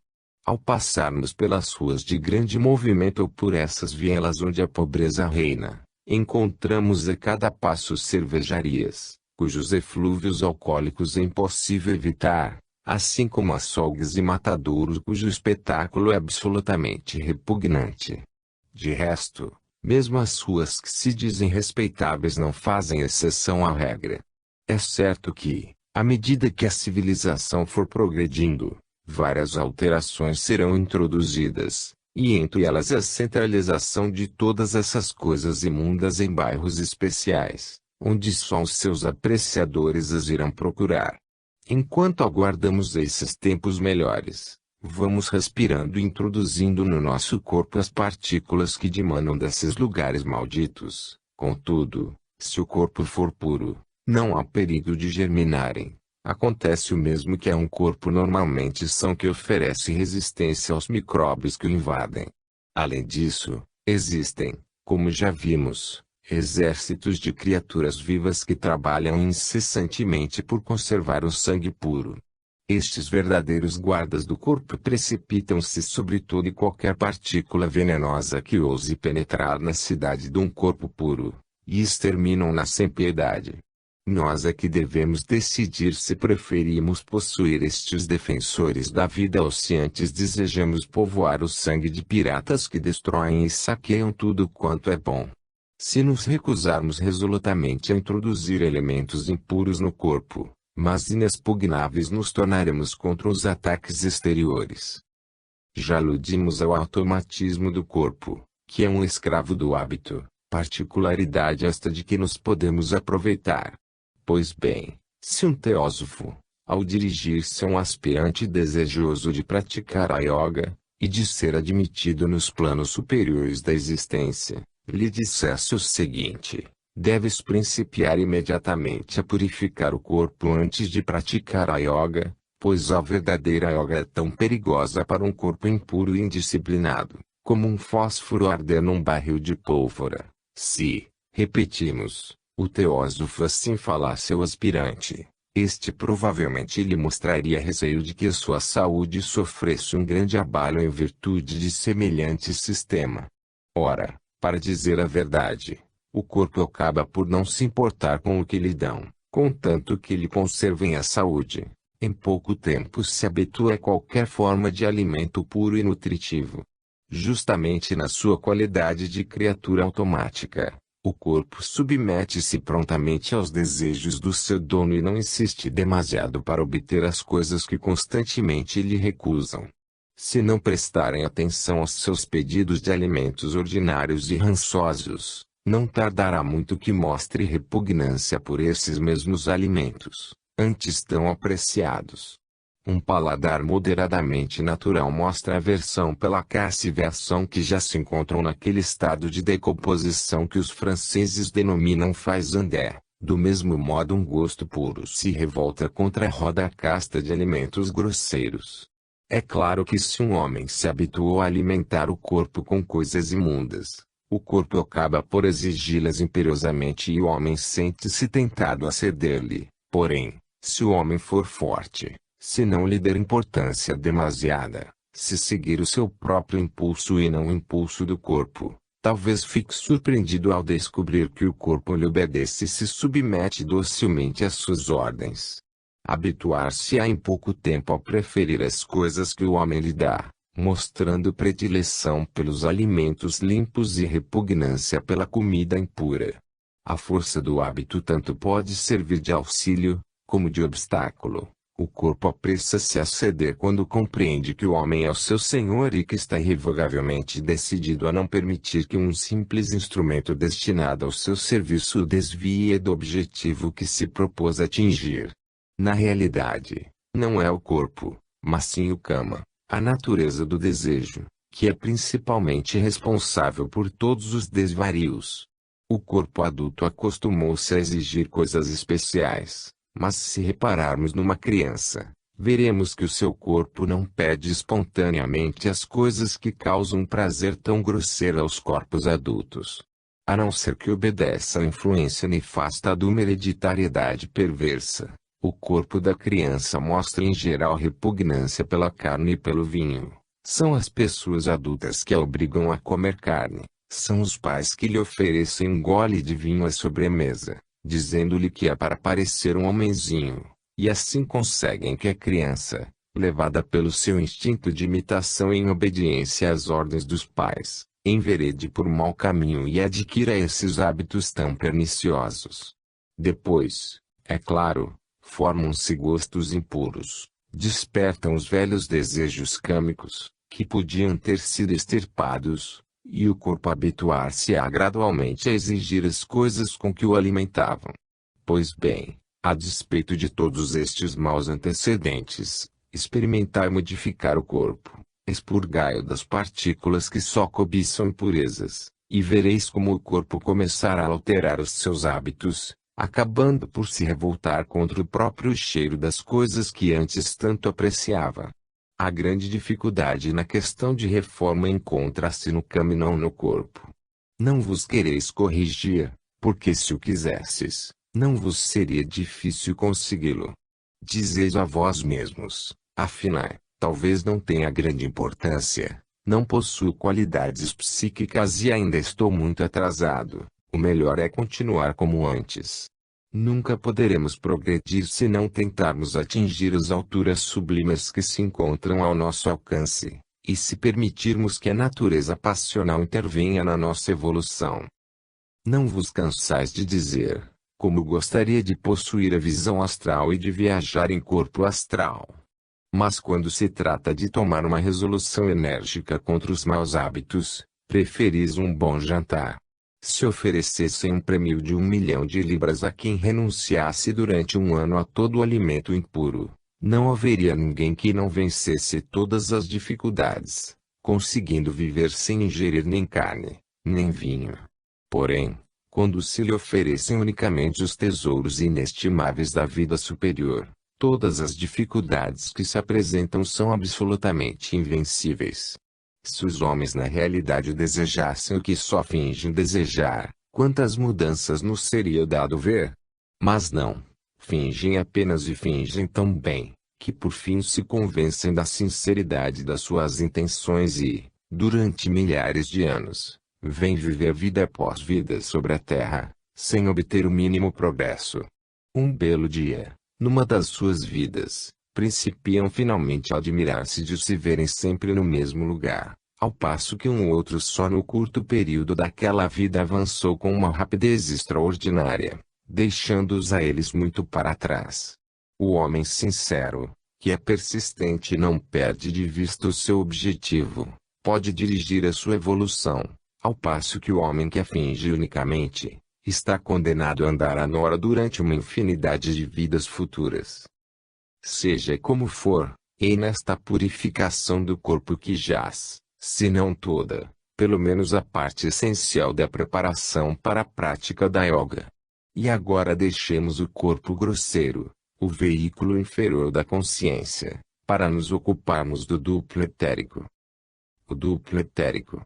Ao passarmos pelas ruas de grande movimento ou por essas vielas onde a pobreza reina, encontramos a cada passo cervejarias, cujos eflúvios alcoólicos é impossível evitar, assim como açougues e matadouros cujo espetáculo é absolutamente repugnante. De resto, mesmo as ruas que se dizem respeitáveis não fazem exceção à regra. É certo que, à medida que a civilização for progredindo, várias alterações serão introduzidas, e entre elas a centralização de todas essas coisas imundas em bairros especiais, onde só os seus apreciadores as irão procurar. Enquanto aguardamos esses tempos melhores, vamos respirando e introduzindo no nosso corpo as partículas que dimanam desses lugares malditos. Contudo, se o corpo for puro, não há perigo de germinarem. Acontece o mesmo que a um corpo normalmente são que oferece resistência aos micróbios que o invadem. Além disso, existem, como já vimos, exércitos de criaturas vivas que trabalham incessantemente por conservar o sangue puro. Estes verdadeiros guardas do corpo precipitam-se sobre toda e qualquer partícula venenosa que ouse penetrar na cidade de um corpo puro, e exterminam-na sem piedade. Nós é que devemos decidir se preferimos possuir estes defensores da vida ou se antes desejamos povoar o sangue de piratas que destroem e saqueiam tudo quanto é bom. Se nos recusarmos resolutamente a introduzir elementos impuros no corpo, mas inexpugnáveis nos tornaremos contra os ataques exteriores. Já aludimos ao automatismo do corpo, que é um escravo do hábito, particularidade esta de que nos podemos aproveitar. Pois bem, se um teósofo, ao dirigir-se a um aspirante desejoso de praticar a yoga, e de ser admitido nos planos superiores da existência, lhe dissesse o seguinte: deves principiar imediatamente a purificar o corpo antes de praticar a yoga, pois a verdadeira yoga é tão perigosa para um corpo impuro e indisciplinado, como um fósforo arder num barril de pólvora. Se, repetimos, o teósofo assim falasse ao aspirante, este provavelmente lhe mostraria receio de que a sua saúde sofresse um grande abalo em virtude de semelhante sistema. Ora, para dizer a verdade, o corpo acaba por não se importar com o que lhe dão, contanto que lhe conservem a saúde. Em pouco tempo se habitua a qualquer forma de alimento puro e nutritivo. Justamente na sua qualidade de criatura automática, o corpo submete-se prontamente aos desejos do seu dono e não insiste demasiado para obter as coisas que constantemente lhe recusam. Se não prestarem atenção aos seus pedidos de alimentos ordinários e rançosos, não tardará muito que mostre repugnância por esses mesmos alimentos, antes tão apreciados. Um paladar moderadamente natural mostra aversão pela caça e versão que já se encontram naquele estado de decomposição que os franceses denominam faisandé. Do mesmo modo um gosto puro se revolta contra a roda casta de alimentos grosseiros. É claro que se um homem se habituou a alimentar o corpo com coisas imundas, O corpo acaba por exigi-las imperiosamente e o homem sente-se tentado a ceder-lhe. Porém, se o homem for forte, se não lhe der importância demasiada, se seguir o seu próprio impulso e não o impulso do corpo, talvez fique surpreendido ao descobrir que o corpo lhe obedece e se submete docilmente às suas ordens. Habituar-se-á em pouco tempo a preferir as coisas que o homem lhe dá, mostrando predileção pelos alimentos limpos e repugnância pela comida impura. A força do hábito tanto pode servir de auxílio, como de obstáculo. O corpo apressa-se a ceder quando compreende que o homem é o seu senhor e que está irrevogavelmente decidido a não permitir que um simples instrumento destinado ao seu serviço o desvie do objetivo que se propôs atingir. Na realidade, não é o corpo, mas sim o karma, a natureza do desejo, que é principalmente responsável por todos os desvarios. O corpo adulto acostumou-se a exigir coisas especiais. Mas se repararmos numa criança, veremos que o seu corpo não pede espontaneamente as coisas que causam prazer tão grosseiro aos corpos adultos. A não ser que obedeça à influência nefasta de uma hereditariedade perversa, o corpo da criança mostra em geral repugnância pela carne e pelo vinho. São as pessoas adultas que a obrigam a comer carne, são os pais que lhe oferecem um gole de vinho à sobremesa, dizendo-lhe que é para parecer um homenzinho, e assim conseguem que a criança, levada pelo seu instinto de imitação em obediência às ordens dos pais, enverede por mau caminho e adquira esses hábitos tão perniciosos. Depois, é claro, formam-se gostos impuros, despertam os velhos desejos câmicos, que podiam ter sido extirpados, e o corpo habituar-se-á gradualmente a exigir as coisas com que o alimentavam. Pois bem, a despeito de todos estes maus antecedentes, experimentai modificar o corpo, expurgai-o das partículas que só cobiçam impurezas, e vereis como o corpo começará a alterar os seus hábitos, acabando por se revoltar contra o próprio cheiro das coisas que antes tanto apreciava. A grande dificuldade na questão de reforma encontra-se no karma e não no corpo. Não vos quereis corrigir, porque se o quisesses, não vos seria difícil consegui-lo. Dizeis a vós mesmos, afinal, talvez não tenha grande importância, não possuo qualidades psíquicas e ainda estou muito atrasado, o melhor é continuar como antes. Nunca poderemos progredir se não tentarmos atingir as alturas sublimes que se encontram ao nosso alcance, e se permitirmos que a natureza passional intervenha na nossa evolução. Não vos cansais de dizer, como gostaria de possuir a visão astral e de viajar em corpo astral. Mas quando se trata de tomar uma resolução enérgica contra os maus hábitos, preferis um bom jantar. Se oferecessem um prêmio de 1.000.000 de libras a quem renunciasse durante um ano a todo o alimento impuro, não haveria ninguém que não vencesse todas as dificuldades, conseguindo viver sem ingerir nem carne, nem vinho. Porém, quando se lhe oferecem unicamente os tesouros inestimáveis da vida superior, todas as dificuldades que se apresentam são absolutamente invencíveis. Se os homens na realidade desejassem o que só fingem desejar, quantas mudanças nos seria dado ver? Mas não. Fingem apenas e fingem tão bem, que por fim se convencem da sinceridade das suas intenções e, durante milhares de anos, vêm viver vida após vida sobre a terra, sem obter o mínimo progresso. Um belo dia, numa das suas vidas, principiam finalmente a admirar-se de se verem sempre no mesmo lugar, ao passo que um outro só no curto período daquela vida avançou com uma rapidez extraordinária, deixando-os a eles muito para trás. O homem sincero, que é persistente e não perde de vista o seu objetivo, pode dirigir a sua evolução, ao passo que o homem que a finge unicamente, está condenado a andar à nora durante uma infinidade de vidas futuras. Seja como for, eis nesta purificação do corpo que jaz, se não toda, pelo menos a parte essencial da preparação para a prática da yoga. E agora deixemos o corpo grosseiro, o veículo inferior da consciência, para nos ocuparmos do duplo etérico. O duplo etérico.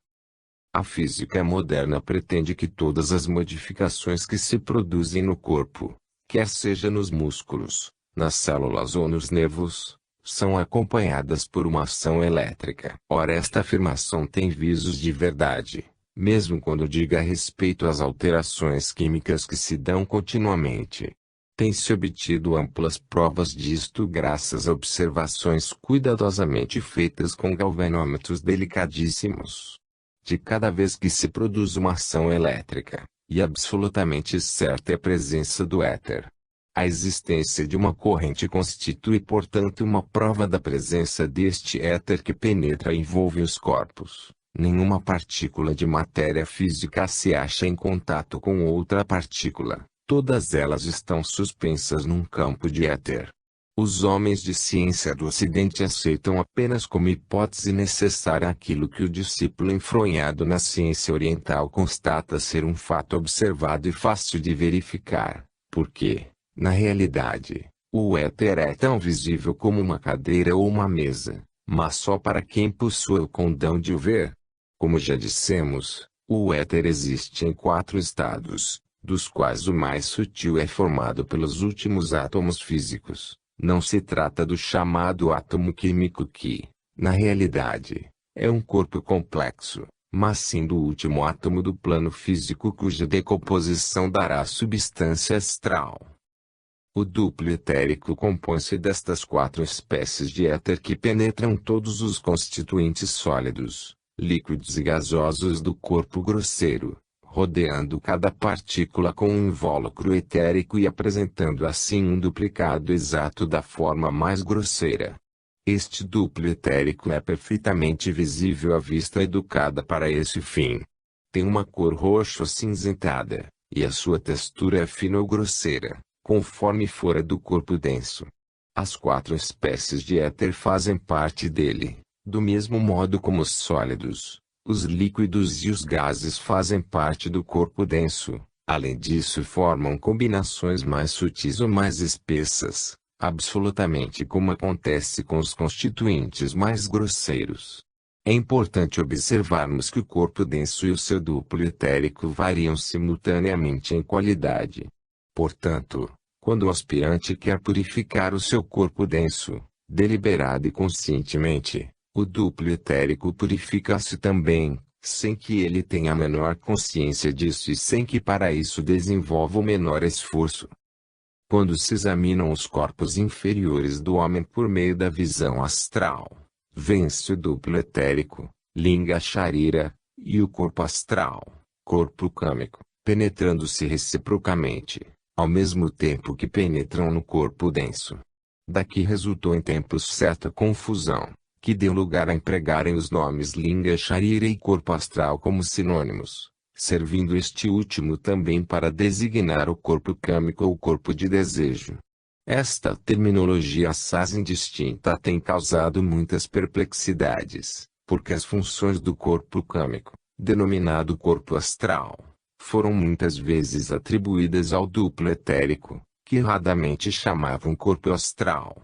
A física moderna pretende que todas as modificações que se produzem no corpo, quer seja nos músculos, nas células ou nos nervos, são acompanhadas por uma ação elétrica. Ora, esta afirmação tem visos de verdade, mesmo quando diga respeito às alterações químicas que se dão continuamente. Tem-se obtido amplas provas disto graças a observações cuidadosamente feitas com galvanômetros delicadíssimos. De cada vez que se produz uma ação elétrica, e absolutamente certa é a presença do éter. A existência de uma corrente constitui, portanto, uma prova da presença deste éter que penetra e envolve os corpos. Nenhuma partícula de matéria física se acha em contato com outra partícula. Todas elas estão suspensas num campo de éter. Os homens de ciência do Ocidente aceitam apenas como hipótese necessária aquilo que o discípulo enfronhado na ciência oriental constata ser um fato observado e fácil de verificar, porque, na realidade, o éter é tão visível como uma cadeira ou uma mesa, mas só para quem possui o condão de o ver. Como já dissemos, o éter existe em 4 estados, dos quais o mais sutil é formado pelos últimos átomos físicos. Não se trata do chamado átomo químico que, na realidade, é um corpo complexo, mas sim do último átomo do plano físico cuja decomposição dará a substância astral. O duplo etérico compõe-se destas 4 espécies de éter que penetram todos os constituintes sólidos, líquidos e gasosos do corpo grosseiro, rodeando cada partícula com um invólucro etérico e apresentando assim um duplicado exato da forma mais grosseira. Este duplo etérico é perfeitamente visível à vista educada para esse fim. Tem uma cor roxo-cinzentada, e a sua textura é fina ou grosseira, conforme for a do corpo denso. As 4 espécies de éter fazem parte dele, do mesmo modo como os sólidos, os líquidos e os gases fazem parte do corpo denso. Além disso, formam combinações mais sutis ou mais espessas, absolutamente como acontece com os constituintes mais grosseiros. É importante observarmos que o corpo denso e o seu duplo etérico variam simultaneamente em qualidade. Portanto, quando o aspirante quer purificar o seu corpo denso, deliberado e conscientemente, o duplo etérico purifica-se também, sem que ele tenha a menor consciência disso e sem que para isso desenvolva o menor esforço. Quando se examinam os corpos inferiores do homem por meio da visão astral, vê-se o duplo etérico, linga sharira, e o corpo astral, corpo câmico, penetrando-se reciprocamente, ao mesmo tempo que penetram no corpo denso. Daqui resultou em tempos certa confusão, que deu lugar a empregarem os nomes linga sharira e corpo astral como sinônimos, servindo este último também para designar o corpo câmico ou corpo de desejo. Esta terminologia assaz indistinta tem causado muitas perplexidades, porque as funções do corpo câmico, denominado corpo astral, foram muitas vezes atribuídas ao duplo etérico, que erradamente chamavam corpo astral.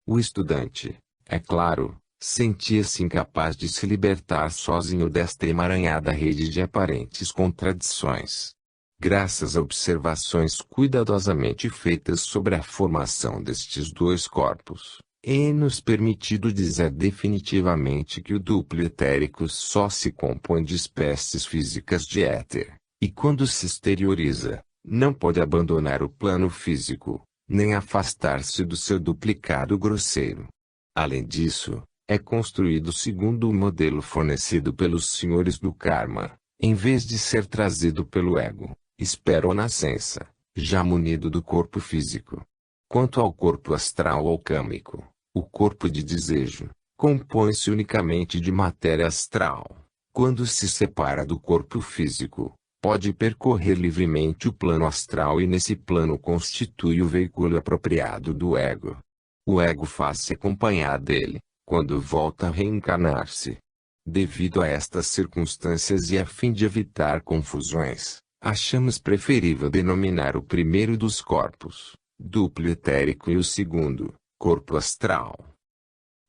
O estudante, é claro, sentia-se incapaz de se libertar sozinho desta emaranhada rede de aparentes contradições. Graças a observações cuidadosamente feitas sobre a formação destes 2 corpos, é-nos permitido dizer definitivamente que o duplo etérico só se compõe de espécies físicas de éter, e quando se exterioriza, não pode abandonar o plano físico, nem afastar-se do seu duplicado grosseiro. Além disso, é construído segundo o modelo fornecido pelos senhores do karma, em vez de ser trazido pelo ego, espero-nascença, já munido do corpo físico. Quanto ao corpo astral ou câmico, o corpo de desejo, compõe-se unicamente de matéria astral. Quando se separa do corpo físico, pode percorrer livremente o plano astral e nesse plano constitui o veículo apropriado do ego. O ego faz-se acompanhar dele, quando volta a reencarnar-se. Devido a estas circunstâncias e a fim de evitar confusões, achamos preferível denominar o primeiro dos corpos, duplo etérico, e o segundo, corpo astral.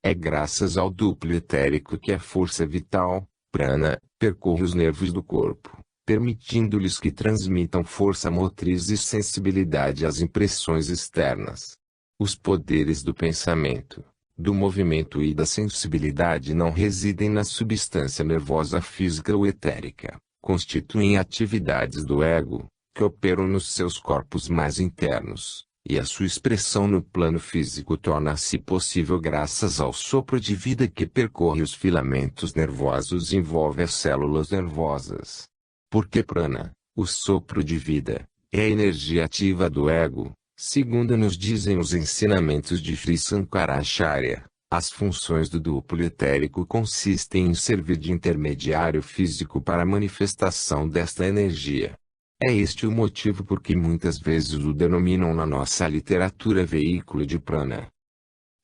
É graças ao duplo etérico que a força vital, Prana percorre os nervos do corpo, permitindo-lhes que transmitam força motriz e sensibilidade às impressões externas. Os poderes do pensamento, do movimento e da sensibilidade não residem na substância nervosa física ou etérica, constituem atividades do ego, que operam nos seus corpos mais internos, e a sua expressão no plano físico torna-se possível graças ao sopro de vida que percorre os filamentos nervosos e envolve as células nervosas. Porque prana, o sopro de vida, é a energia ativa do ego, segundo nos dizem os ensinamentos de Sri Sankaracharya. As funções do duplo etérico consistem em servir de intermediário físico para a manifestação desta energia. É este o motivo por que muitas vezes o denominam na nossa literatura veículo de prana.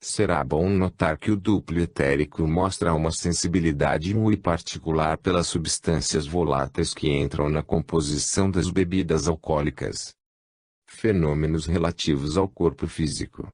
Será bom notar que o duplo etérico mostra uma sensibilidade muito particular pelas substâncias voláteis que entram na composição das bebidas alcoólicas. Fenômenos relativos ao corpo físico.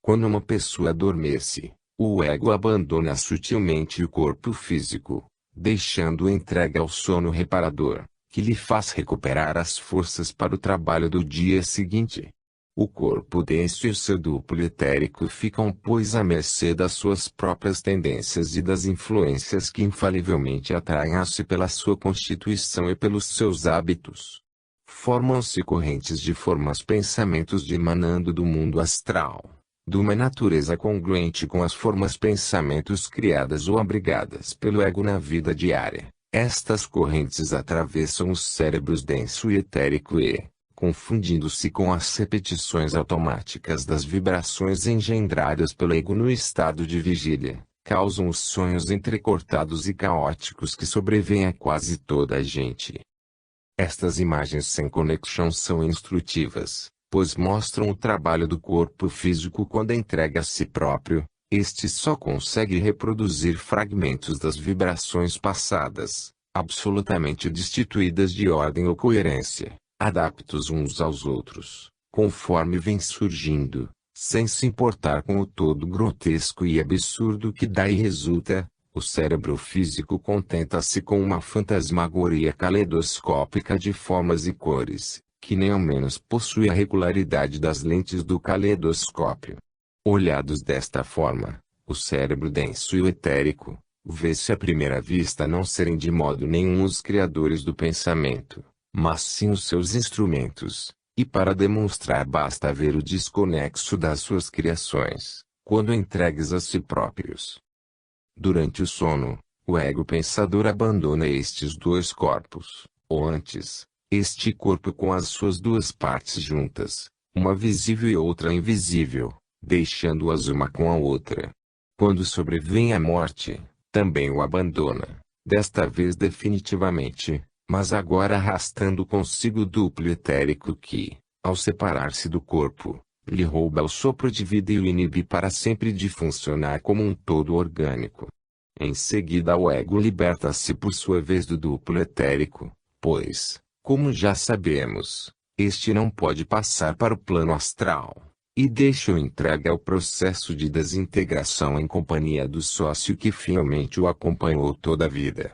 Quando uma pessoa adormece, o ego abandona sutilmente o corpo físico, deixando-o entregue ao sono reparador, que lhe faz recuperar as forças para o trabalho do dia seguinte. O corpo denso e o seu duplo etérico ficam, pois, à mercê das suas próprias tendências e das influências que infalivelmente atraem a si pela sua constituição e pelos seus hábitos. Formam-se correntes de formas pensamentos emanando do mundo astral, de uma natureza congruente com as formas pensamentos criadas ou abrigadas pelo ego na vida diária. Estas correntes atravessam os cérebros denso e etérico e, confundindo-se com as repetições automáticas das vibrações engendradas pelo ego no estado de vigília, causam os sonhos entrecortados e caóticos que sobrevêm a quase toda a gente. Estas imagens sem conexão são instrutivas, pois mostram o trabalho do corpo físico quando entregue a si próprio. Este só consegue reproduzir fragmentos das vibrações passadas, absolutamente destituídas de ordem ou coerência, adaptos uns aos outros, conforme vem surgindo, sem se importar com o todo grotesco e absurdo que daí resulta. O cérebro físico contenta-se com uma fantasmagoria caleidoscópica de formas e cores, que nem ao menos possui a regularidade das lentes do caleidoscópio. Olhados desta forma, o cérebro denso e o etérico, vê-se à primeira vista não serem de modo nenhum os criadores do pensamento, mas sim os seus instrumentos, e para demonstrar basta ver o desconexo das suas criações, quando entregues a si próprios. Durante o sono, o ego pensador abandona estes dois corpos, ou antes, este corpo com as suas duas partes juntas, uma visível e outra invisível, deixando-as uma com a outra. Quando sobrevém a morte, também o abandona, desta vez definitivamente, mas agora arrastando consigo o duplo etérico que, ao separar-se do corpo, lhe rouba o sopro de vida e o inibe para sempre de funcionar como um todo orgânico. Em seguida o ego liberta-se por sua vez do duplo etérico, pois, como já sabemos, este não pode passar para o plano astral, e deixa-o entregue ao processo de desintegração em companhia do sócio que fielmente o acompanhou toda a vida.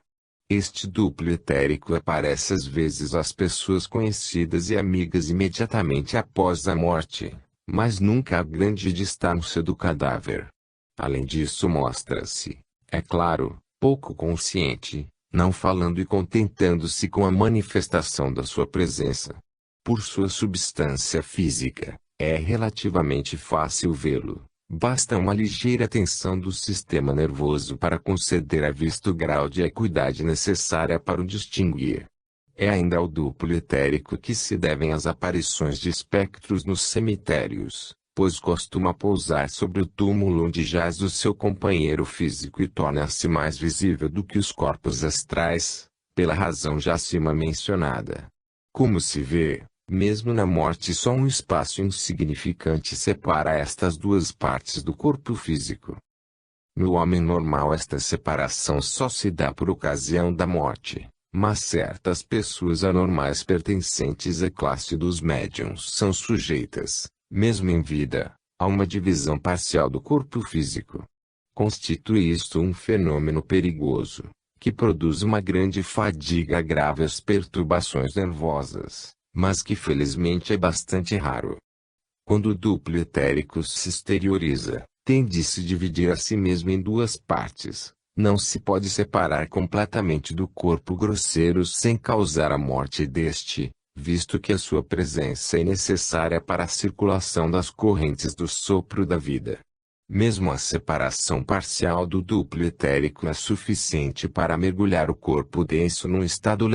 Este duplo etérico aparece às vezes às pessoas conhecidas e amigas imediatamente após a morte, mas nunca à grande distância do cadáver. Além disso mostra-se, é claro, pouco consciente, não falando e contentando-se com a manifestação da sua presença. Por sua substância física, é relativamente fácil vê-lo, basta uma ligeira tensão do sistema nervoso para conceder à vista o grau de acuidade necessária para o distinguir. É ainda ao duplo etérico que se devem as aparições de espectros nos cemitérios, pois costuma pousar sobre o túmulo onde jaz o seu companheiro físico e torna-se mais visível do que os corpos astrais, pela razão já acima mencionada. Como se vê, mesmo na morte só um espaço insignificante separa estas duas partes do corpo físico. No homem normal esta separação só se dá por ocasião da morte, mas certas pessoas anormais pertencentes à classe dos médiuns são sujeitas, mesmo em vida, a uma divisão parcial do corpo físico. Constitui isto um fenômeno perigoso, que produz uma grande fadiga grave às perturbações nervosas, mas que felizmente é bastante raro. Quando o duplo etérico se exterioriza, tem de se dividir a si mesmo em duas partes. Não se pode separar completamente do corpo grosseiro sem causar a morte deste, visto que a sua presença é necessária para a circulação das correntes do sopro da vida. Mesmo a separação parcial do duplo etérico é suficiente para mergulhar o corpo denso num estado